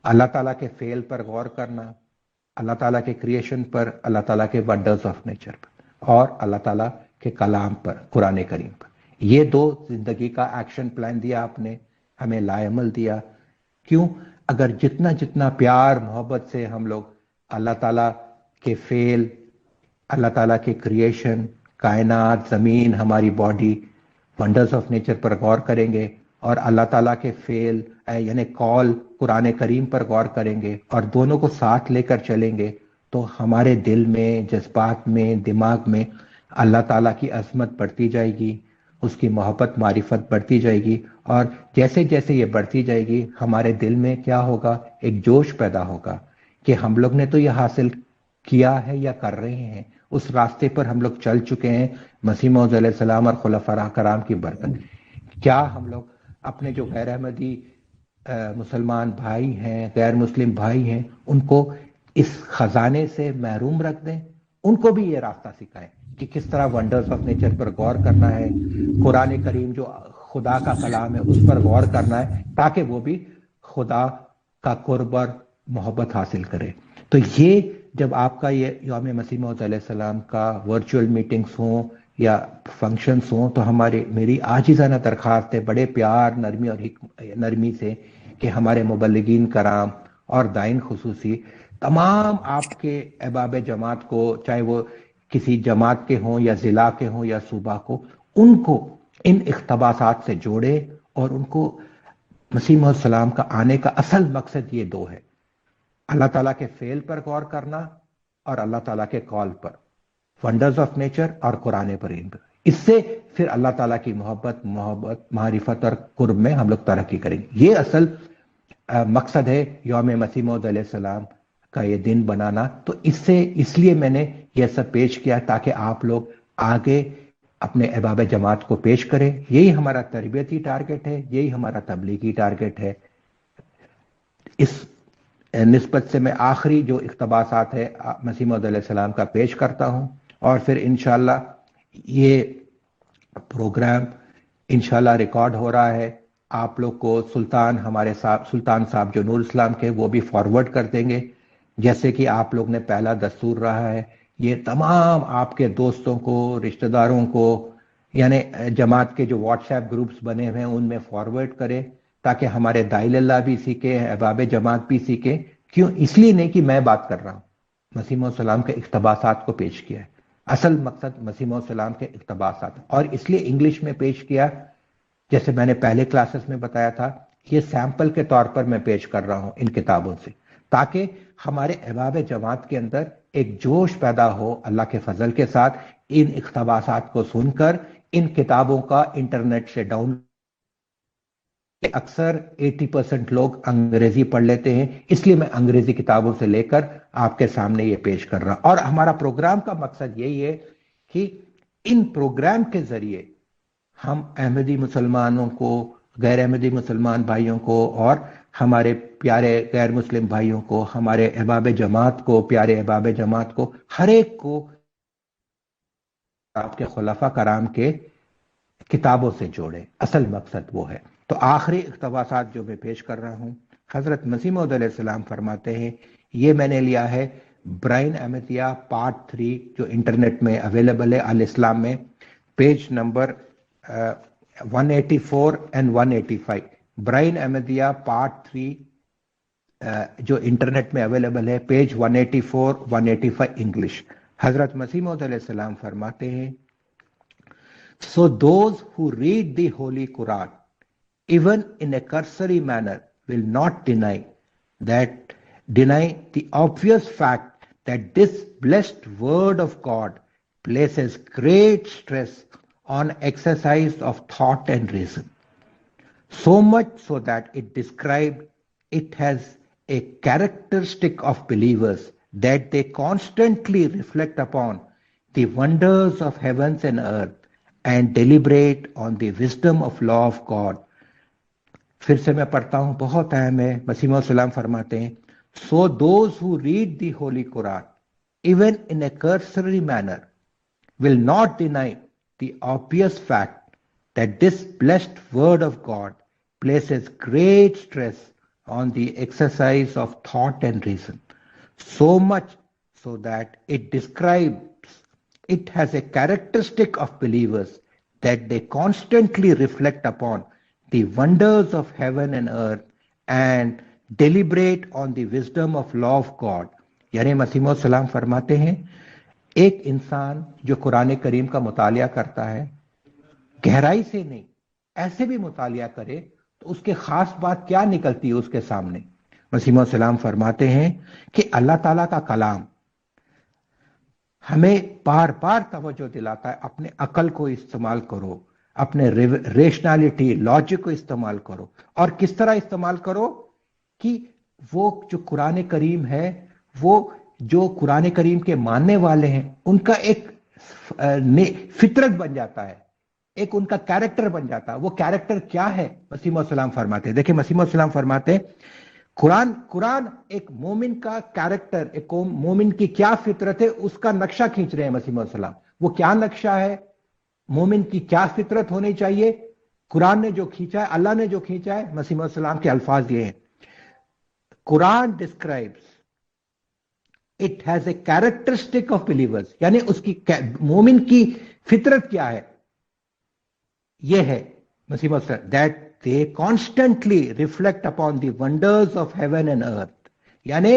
अल्लाह ताला के फेल पर गौर करना, अल्लाह ताला के क्रिएशन पर, अल्लाह ताला के वंडर्स ऑफ नेचर पर और अल्लाह ताला के कलाम पर, कुरान करीम पर। ये दो जिंदगी का एक्शन प्लान दिया आपने, हमें लाएमल दिया। क्यों? अगर जितना जितना प्यार मोहब्बत से हम लोग अल्लाह ताला के फेल, अल्लाह ताला के क्रिएशन, कायनात, जमीन, हमारी बॉडी, वंडर्स ऑफ नेचर पर गौर करेंगे और अल्लाह ताला के फेल यानी कॉल कुरान करीम पर गौर करेंगे और दोनों को साथ लेकर चलेंगे, तो हमारे दिल में, जज्बात में, दिमाग में अल्लाह ताला की अजमत बढ़ती जाएगी, उसकी मोहब्बत मारिफत बढ़ती जाएगी और जैसे जैसे ये बढ़ती जाएगी हमारे दिल में क्या होगा, एक जोश पैदा होगा कि हम लोग ने तो ये हासिल किया है या कर रहे हैं, उस रास्ते पर हम लोग चल चुके हैं मसीह मौऊद अलैहिस्सलाम और खुलफाए कराम की बरकत। क्या हम लोग अपने जो गैर अहमदी मुसलमान भाई हैं, गैर मुस्लिम भाई हैं, उनको इस खजाने से महरूम रख दें? उनको भी ये रास्ता सिखाएं कि किस तरह वंडर्स ऑफ नेचर पर गौर करना है, कुरान करीम जो खुदा का कलाम है उस पर गौर करना है, ताकि वो भी खुदा का कुर्ब और मोहब्बत हासिल करे। तो ये जब आपका ये यौम मसीह मौऊद अलैहिस्सलाम का वर्चुअल मीटिंग्स हों या फंक्शंस हों, तो मेरी आजिज़ाना दरख्वास्त है बड़े प्यार, नरमी और नरमी से कि हमारे मुबल्लिगीन कराम और दाइन खुसूसी तमाम आपके अहबाब जमात को, चाहे वो किसी जमात के हों या ज़िला के हों या सूबा को, उनको इन इख्तबासात से जोड़े और उनको मसीह मौऊद सलाम का आने का असल मकसद ये दो है, अल्लाह ताला के फेल पर गौर करना और अल्लाह ताला के कॉल पर, वंडर्स ऑफ नेचर और कुरान करीम पर। इससे फिर अल्लाह ताला की मोहब्बत, मारिफत और कुर्ब में हम लोग तरक्की करेंगे। ये असल मकसद है यौम मसीह मौऊद अलैहिस्सलाम का ये दिन बनाना। तो इसलिए मैंने ये सब पेश किया ताकि आप लोग आगे अपने अहबाब जमात को पेश करें। यही हमारा तरबियती टारगेट है, यही हमारा तबलीगी टारगेट है। इस निस्बत से मैं आखिरी जो इख्तबासात है मसीह मौऊद अलैहिस्सलाम का पेश करता हूं और फिर इंशाल्लाह ये प्रोग्राम इंशाल्लाह रिकॉर्ड हो रहा है। आप लोग को सुल्तान साहब जो नूर इस्लाम के, वो भी फॉरवर्ड कर देंगे। जैसे कि आप लोग ने पहला दस्तूर रहा है, ये तमाम आपके दोस्तों को, रिश्तेदारों को, यानी जमात के जो व्हाट्सएप ग्रुप्स बने हुए हैं उनमें फॉरवर्ड करें ताकि हमारे दाइल भी सीखे, अहबाब जमात भी सीखे। क्यों? इसलिए नहीं कि मैं बात कर रहा हूं, मसीह मौऊद सलाम के इख्तबासात को पेश किया है। असल मकसद मसीह मौऊद सलाम के इख्तबासात, और इसलिए इंग्लिश में पेश किया, जैसे मैंने पहले क्लासेस में बताया था, ये सैंपल के तौर पर मैं पेश कर रहा हूं इन किताबों से, ताकि हमारे अहबाब जमात के अंदर एक जोश पैदा हो अल्लाह के फजल के साथ इन इख्तबासात को सुनकर, इन किताबों का इंटरनेट से डाउनलोड کہ اکثر 80% لوگ انگریزی پڑھ لیتے ہیں، اس لیے میں انگریزی کتابوں سے لے کر آپ کے سامنے یہ پیش کر رہا ہوں۔ اور ہمارا پروگرام کا مقصد یہی ہے کہ ان پروگرام کے ذریعے ہم احمدی مسلمانوں کو، غیر احمدی مسلمان بھائیوں کو اور ہمارے پیارے غیر مسلم بھائیوں کو، ہمارے احباب جماعت کو، پیارے احباب جماعت کو، ہر ایک کو آپ کے خلفاء کرام کے کتابوں سے جوڑے۔ اصل مقصد وہ ہے۔ تو آخری اقتباسات جو میں پیش کر رہا ہوں، حضرت مسیح موعود علیہ السلام فرماتے ہیں، یہ میں نے لیا ہے برائن احمدیہ پارٹ 3 جو انٹرنیٹ میں اویلیبل ہے الاسلام میں، page number 184 and 185۔ Brian Ahmadiyya part 3 جو انٹرنیٹ میں اویلیبل ہے، پیج 184 185 انگلش۔ حضرت مسیح موعود علیہ السلام فرماتے ہیں، So those who read the Holy Quran, even in a cursory manner, will not deny the obvious fact that this blessed word of God places great stress on exercise of thought and reason. So much so that it has a characteristic of believers that they constantly reflect upon the wonders of heavens and earth and deliberate on the wisdom of law of God. پھر سے میں پڑھتا ہوں، بہت اہم ہے۔ مسیح علیہ السلام فرماتے ہیں، So those who read the Holy Quran, even in a cursory manner, will not deny the obvious fact that this blessed word of God places great stress on the exercise of thought and reason, so much so that it has a characteristic of believers that they constantly reflect upon the wonders of heaven and earth and deliberate on the wisdom of law of God. یعنی مسیح علیہ السلام فرماتے ہیں، ایک انسان جو قرآن کریم کا مطالعہ کرتا ہے، گہرائی سے نہیں، ایسے بھی مطالعہ کرے تو اس کے خاص بات کیا نکلتی ہے اس کے سامنے؟ مسیح علیہ السلام فرماتے ہیں کہ اللہ تعالیٰ کا کلام ہمیں بار بار توجہ دلاتا ہے، اپنے عقل کو استعمال کرو، اپنے ریشنالٹی، لاجک کو استعمال کرو۔ اور کس طرح استعمال کرو؟ کہ وہ جو قرآن کریم ہے، وہ جو قرآن کریم کے ماننے والے ہیں، ان کا ایک فطرت بن جاتا ہے، ایک ان کا کیریکٹر بن جاتا ہے۔ وہ کیریکٹر کیا ہے؟ مسیح علیہ السلام فرماتے ہیں، دیکھیں مسیح علیہ السلام فرماتے ہیں، قرآن ایک مومن کا کیریکٹر، ایک مومن کی کیا فطرت ہے، اس کا نقشہ کھینچ رہے ہیں مسیح علیہ السلام۔ وہ کیا نقشہ ہے؟ مومن کی کیا فطرت ہونی چاہیے؟ قرآن نے جو کھینچا ہے، اللہ نے جو کھینچا ہے، مسیح علیہ السلام کے الفاظ یہ ہیں، قرآن describes it has a characteristic of believers، یعنی اس کی مومن کی فطرت کیا ہے؟ یہ ہے مسیح علیہ السلام that they constantly reflect upon the wonders of heaven and earth، یعنی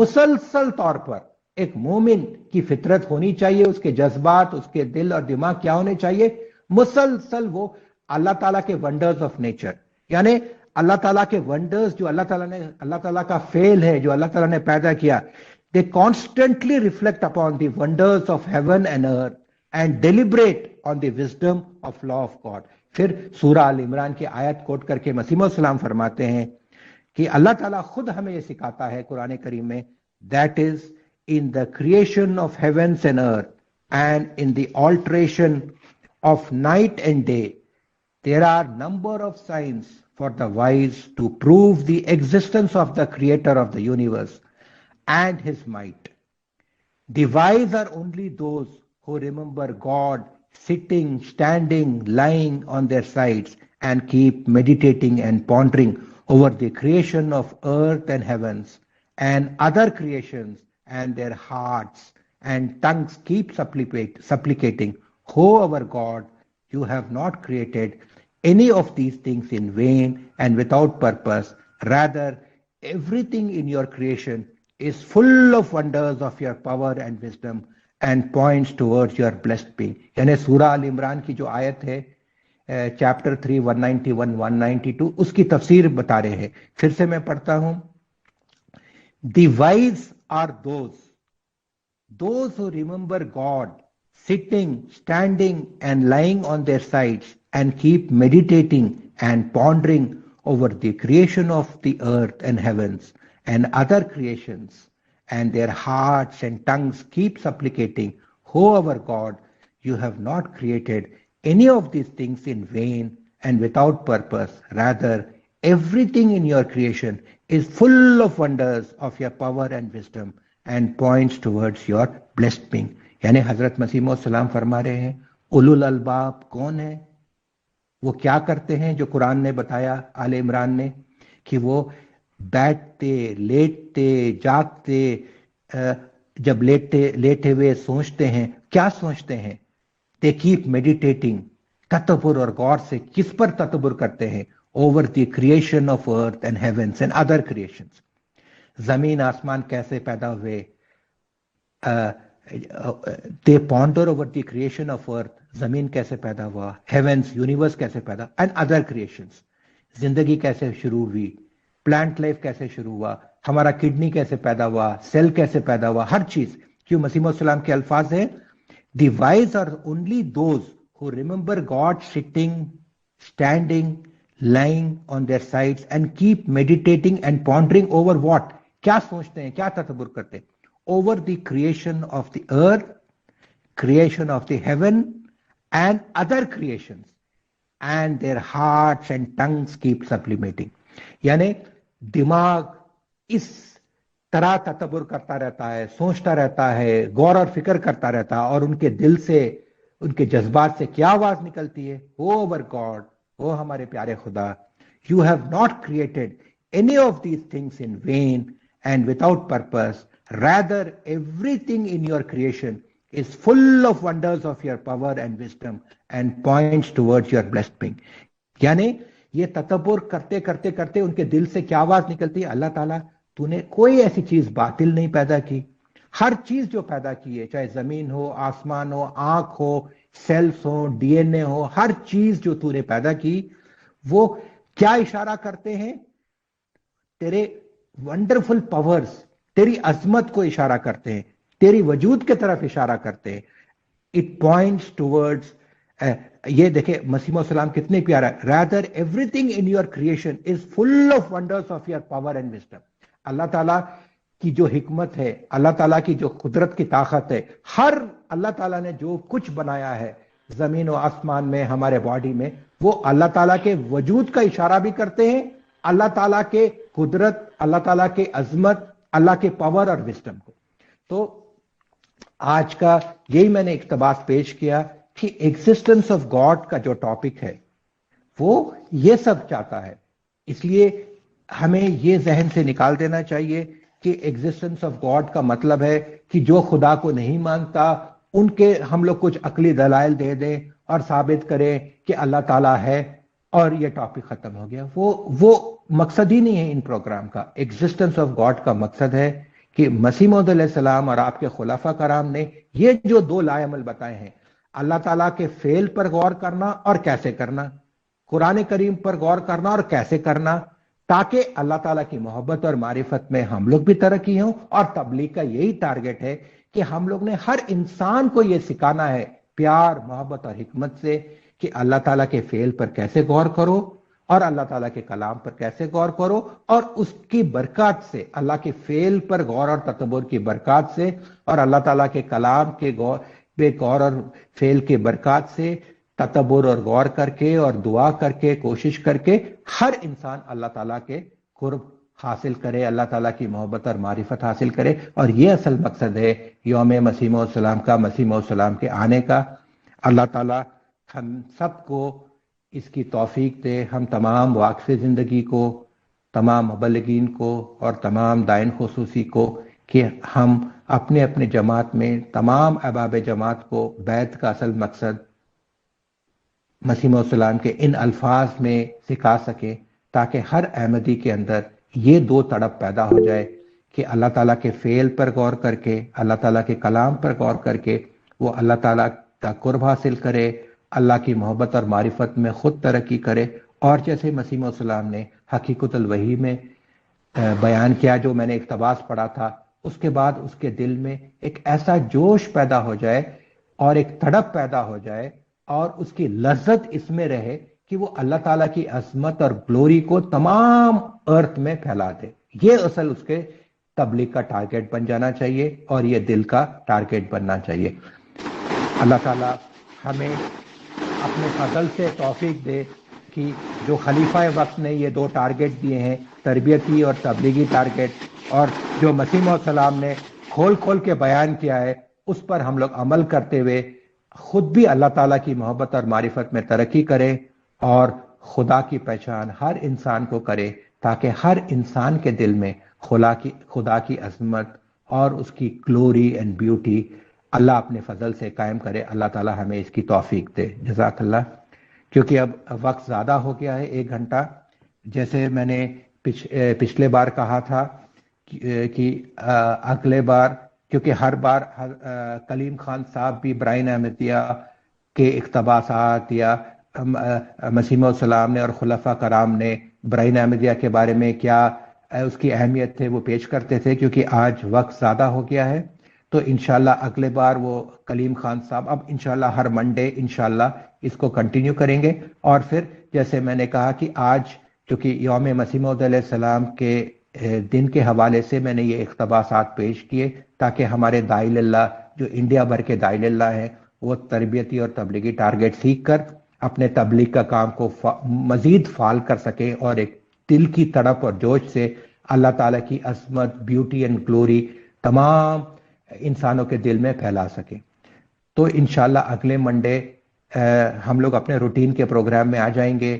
مسلسل طور پر ایک مومن کی فطرت ہونی چاہیے، اس کے جذبات، اس کے دل اور دماغ کیا ہونے چاہیے؟ مسلسل وہ اللہ تعالیٰ کے ونڈرز آف نیچر، یعنی اللہ تعالیٰ کے ونڈرز جو اللہ تعالیٰ کا فعل ہے، جو اللہ تعالیٰ نے پیدا کیا، they constantly reflect upon the wonders of heaven and earth and deliberate on the wisdom of law of God۔ پھر سورہ آل عمران کی آیت کوٹ کر کے مسیح علیہ السلام فرماتے ہیں کہ اللہ تعالیٰ خود ہمیں یہ سکھاتا ہے قرآن کریم میں، that is in the creation of heavens and earth and in the alteration of night and day there are number of signs for the wise to prove the existence of the creator of the universe and his might. The wise are only those who remember God sitting, standing, lying on their sides and keep meditating and pondering over the creation of earth and heavens and other creations, and their hearts and tongues keep supplicating, "O our God, you have not created any of these things in vain and without purpose. Rather, everything in your creation is full of wonders of your power and wisdom and points towards your blessed being." یعنی سورہ آل عمران کی جو آیت ہے chapter 3 191 192 اس کی تفسیر بتا رہے ہیں۔ پھر سے میں پڑھتا ہوں، The wise are those who remember God sitting, standing and lying on their sides and keep meditating and pondering over the creation of the earth and heavens and other creations, and their hearts and tongues keep supplicating, O our God, you have not created any of these things in vain and without purpose. Rather, everything in your creation is full of wonders of your power and wisdom and points towards your blessed being. यानी हजरत मसीह सलाम फरमा रहे हैं, उलुल अलबाब कौन है? वो क्या करते हैं जो कुरान ने बताया आले इमरान ने, कि वो बैठते, लेटते, जागते, जब लेटे हुए सोचते हैं, क्या सोचते हैं? दे कीप मेडिटेटिंग, तदब्बुर और गौर से किस पर तदब्बुर करते हैं? Over the creation of earth and heavens and other creations. जमीन आसमान कैसे पैदा हुए? They ponder over the creation of earth, जमीन कैसे पैदा हुआ, हेवेंस यूनिवर्स कैसे पैदा, एंड अदर क्रिएशंस. जिंदगी कैसे शुरू हुई, प्लांट लाइफ कैसे शुरू हुआ, हमारा किडनी कैसे पैदा हुआ, सेल कैसे पैदा हुआ, हर चीज. क्यों? मसीह सलाम के अल्फाज है, the wise are only those who remember God sitting, standing, lying on their sides and keep meditating and pondering over what? क्या सोचते हैं, क्या तदब्बुर करते हैं? Over the creation of the earth, creation of the heaven and other creations, and their hearts and tongues keep sublimating. यानी दिमाग इस तरह तदब्बुर करता रहता है, सोचता रहता है, गौर और फिक्र करता रहता है, और उनके दिल से, उनके जज्बात से क्या आवाज निकलती है? ओ अवर गॉड, ओ हमारे प्यारे खुदा, you have not created any of these things in vain and without purpose. Rather everything in your creation is full of wonders of your power and wisdom and points towards your blessed being. यानी ये तदब्बुर करते करते करते उनके दिल से क्या आवाज निकलती है? अल्लाह ताला, तूने कोई ऐसी चीज बातिल नहीं पैदा की. हर चीज जो पैदा की है, चाहे जमीन हो, आसमान हो, आंख हो, सेल्स हो, डीएनए हो, हर चीज जो तूने पैदा की, वो क्या इशारा करते हैं? तेरे वंडरफुल पावर्स, तेरी अजमत को इशारा करते हैं, तेरी वजूद की तरफ इशारा करते हैं. इट पॉइंट्स टुवर्ड्स, ये देखे मसीह सलाम कितने प्यारा. Rather everything in your creation is full of wonders of your power and wisdom. अल्लाह ताला की जो हिकमत है, अल्लाह ताला की जो कुदरत की ताकत है, हर अल्लाह ताला ने जो कुछ बनाया है जमीन और आसमान में, हमारे बॉडी में, वो अल्लाह ताला के वजूद का इशारा भी करते हैं, अल्लाह ताला के कुदरत, अल्लाह ताला के अजमत, अल्लाह के पावर और विजडम को. तो आज का यही मैंने इक्तबास पेश किया कि एग्जिस्टेंस ऑफ गॉड का जो टॉपिक है वो ये सब चाहता है. इसलिए हमें ये जहन से निकाल देना चाहिए कि एग्जिस्टेंस ऑफ गॉड का मतलब है कि जो खुदा को नहीं मानता उनके हम लोग कुछ अकली दलाइल दे दें और साबित करें कि अल्लाह ताला है और ये टॉपिक खत्म हो गया. वो मकसद ही नहीं है इन प्रोग्राम का. एग्जिस्टेंस ऑफ गॉड का मकसद है कि मसीह मौऊद अलैहिस्सलाम और आपके खुलाफा कराम ने ये जो दो लाएमल बताए हैं, अल्लाह ताला के फेल पर गौर करना और कैसे करना, कुरान करीम पर गौर करना और कैसे करना, ताकि अल्लाह ताला की मोहब्बत और मारिफत में हम लोग भी तरक्की हों. और तबलीग का यही टारगेट है कि हम लोग ने हर इंसान को यह सिखाना है प्यार, मोहब्बत और हिकमत से कि अल्लाह ताला के फेल पर कैसे गौर करो और अल्लाह ताला के कलाम पर कैसे गौर करो, और उसकी बरकत से, अल्लाह के फेल पर गौर और तदब्बुर की बरकत से और अल्लाह ताला के कलाम के गौर और फेल के बरकत से तदब्बुर और गौर करके और दुआ करके, कोशिश करके हर इंसान अल्लाह ताला के कुर्ब हासिल करे, अल्लाह ताला की मोहब्बत और मारिफत हासिल करे. और ये असल मकसद है यौम मसीह मौऊद सलाम का, मसीह मौऊद सलाम के आने का. अल्लाह ताला हम सबको इसकी तौफीक दे, हम तमाम वाक़िफ़ ज़िंदगी को, तमाम मुबल्लिगीन को और तमाम दाइन खुसूसी को, कि हम अपने अपने जमात में तमाम अहबाब जमात को बैत का असल मकसद मसीह मौऊद सलाम के इन अल्फाज में सिखा सके, ताकि हर अहमदी के अंदर ये दो तड़प पैदा हो जाए कि अल्लाह ताला के फेल पर गौर करके, अल्लाह ताला के कलाम पर गौर करके वो अल्लाह ताला का कुर्ब हासिल करे, अल्लाह की मोहब्बत और मारिफत में खुद तरक्की करे. और जैसे मसीह मौऊद सलाम ने हकीकतुल वही में बयान किया, जो मैंने इक्तबास पढ़ा था, उसके बाद उसके दिल में एक ऐसा जोश पैदा हो जाए और एक तड़प पैदा हो जाए और उसकी लज्जत इसमें रहे کہ وہ اللہ تعالیٰ کی عظمت اور گلوری کو تمام ارتھ میں پھیلا دے. یہ اصل اس کے تبلیغ کا ٹارگیٹ بن جانا چاہیے اور یہ دل کا ٹارگیٹ بننا چاہیے. اللہ تعالیٰ ہمیں اپنے فضل سے توفیق دے کہ جو خلیفہ وقت نے یہ 2 ٹارگیٹ دیے ہیں، تربیتی اور تبلیغی ٹارگیٹ، اور جو مسیح علیہ السلام نے کھول کھول کے بیان کیا ہے، اس پر ہم لوگ عمل کرتے ہوئے خود بھی اللہ تعالیٰ کی محبت اور معرفت میں ترقی کریں اور خدا کی پہچان ہر انسان کو کرے، تاکہ ہر انسان کے دل میں خدا کی عظمت اور اس کی گلوری اینڈ بیوٹی اللہ اپنے فضل سے قائم کرے. اللہ تعالیٰ ہمیں اس کی توفیق دے. جزاک اللہ. کیونکہ اب وقت زیادہ ہو گیا ہے، 1 گھنٹہ، جیسے میں نے پچھلے بار کہا تھا کہ اگلے بار، کیونکہ ہر بار کلیم خان صاحب بھی برائن احمدیہ کے اقتباسات یا مسیح علیہ السلام نے اور خلفاء کرام نے برائن احمدیہ کے بارے میں کیا اس کی اہمیت تھے وہ پیش کرتے تھے. کیونکہ آج وقت زیادہ ہو گیا ہے تو انشاءاللہ اگلے بار وہ کلیم خان صاحب اب انشاءاللہ ہر منڈے انشاءاللہ اس کو کنٹینیو کریں گے. اور پھر جیسے میں نے کہا کہ آج چونکہ یوم مسیح موعود علیہ السلام کے دن کے حوالے سے میں نے یہ اقتباسات پیش کیے تاکہ ہمارے داعی اللہ جو انڈیا بھر کے داعی اللہ ہیں وہ تربیتی اور تبلیغی ٹارگیٹ سیکھ کر اپنے تبلیغ کا کام کو مزید فعال کر سکیں اور ایک دل کی تڑپ اور جوش سے اللہ تعالیٰ کی عظمت، بیوٹی اینڈ گلوری تمام انسانوں کے دل میں پھیلا سکیں. تو انشاءاللہ اگلے منڈے ہم لوگ اپنے روٹین کے پروگرام میں آ جائیں گے.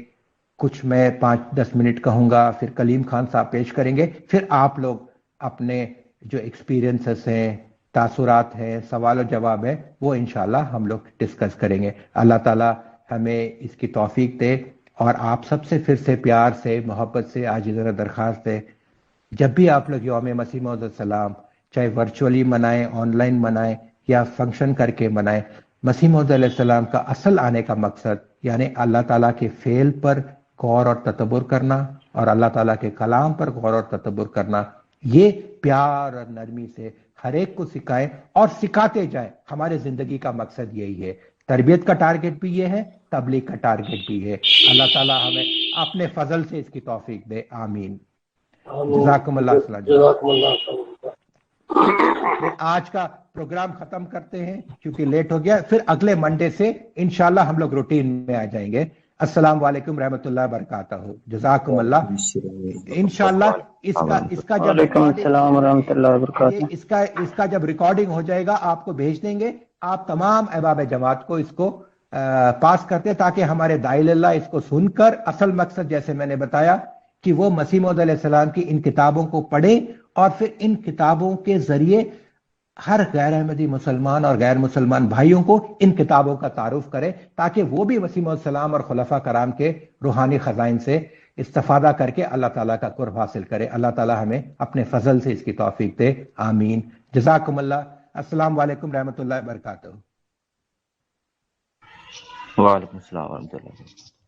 کچھ میں 5-10 منٹ کہوں گا، پھر کلیم خان صاحب پیش کریں گے، پھر آپ لوگ اپنے جو ایکسپیرینسز ہیں، تاثرات ہیں، سوال و جواب ہے، وہ انشاءاللہ ہم لوگ ڈسکس کریں گے. اللہ تعالیٰ ہمیں اس کی توفیق دے. اور آپ سب سے پھر سے پیار سے، محبت سے عاجزانہ درخواست ہے، جب بھی آپ لوگ یوم مسیح موعود علیہ السلام چاہے ورچولی منائیں، آن لائن منائیں یا فنکشن کر کے منائیں، مسیح موعود علیہ السلام کا اصل آنے کا مقصد یعنی اللہ تعالیٰ کے فعل پر غور اور تدبر کرنا اور اللہ تعالیٰ کے کلام پر غور اور تدبر کرنا، یہ پیار اور نرمی سے ہر ایک کو سکھائیں اور سکھاتے جائیں. ہمارے زندگی کا مقصد یہی ہے. تربیت کا ٹارگیٹ بھی یہ ہے، تبلیغ کا ٹارگیٹ بھی ہے. اللہ تعالیٰ ہمیں اپنے فضل سے اس کی توفیق دے. آمین. جزاکم اللہ خیر. آج کا پروگرام ختم کرتے ہیں کیونکہ لیٹ ہو گیا. پھر اگلے منڈے سے انشاءاللہ ہم لوگ روٹین میں آ جائیں گے. السلام علیکم رحمۃ اللہ وبرکاتہ. جزاکم اللہ. انشاءاللہ اس کا جب وعلیکم السلام ورحمۃ اللہ وبرکاتہ. اس کا جب ریکارڈنگ ہو جائے گا آپ کو بھیج دیں گے. آپ تمام احباب جماعت کو اس کو پاس کرتے تاکہ ہمارے داعی اللہ اس کو سن کر اصل مقصد جیسے میں نے بتایا کہ وہ مسیح موعود علیہ السلام کی ان کتابوں کو پڑھیں اور پھر ان کتابوں کے ذریعے ہر غیر احمدی مسلمان اور غیر مسلمان بھائیوں کو ان کتابوں کا تعارف کرے تاکہ وہ بھی مسیح علیہ السلام اور خلفاء کرام کے روحانی خزائن سے استفادہ کر کے اللہ تعالیٰ کا قرب حاصل کرے. اللہ تعالیٰ ہمیں اپنے فضل سے اس کی توفیق دے. آمین. جزاکم اللہ. السلام علیکم رحمۃ اللہ وبرکاتہ. وعلیکم السلام ورحمۃ اللہ.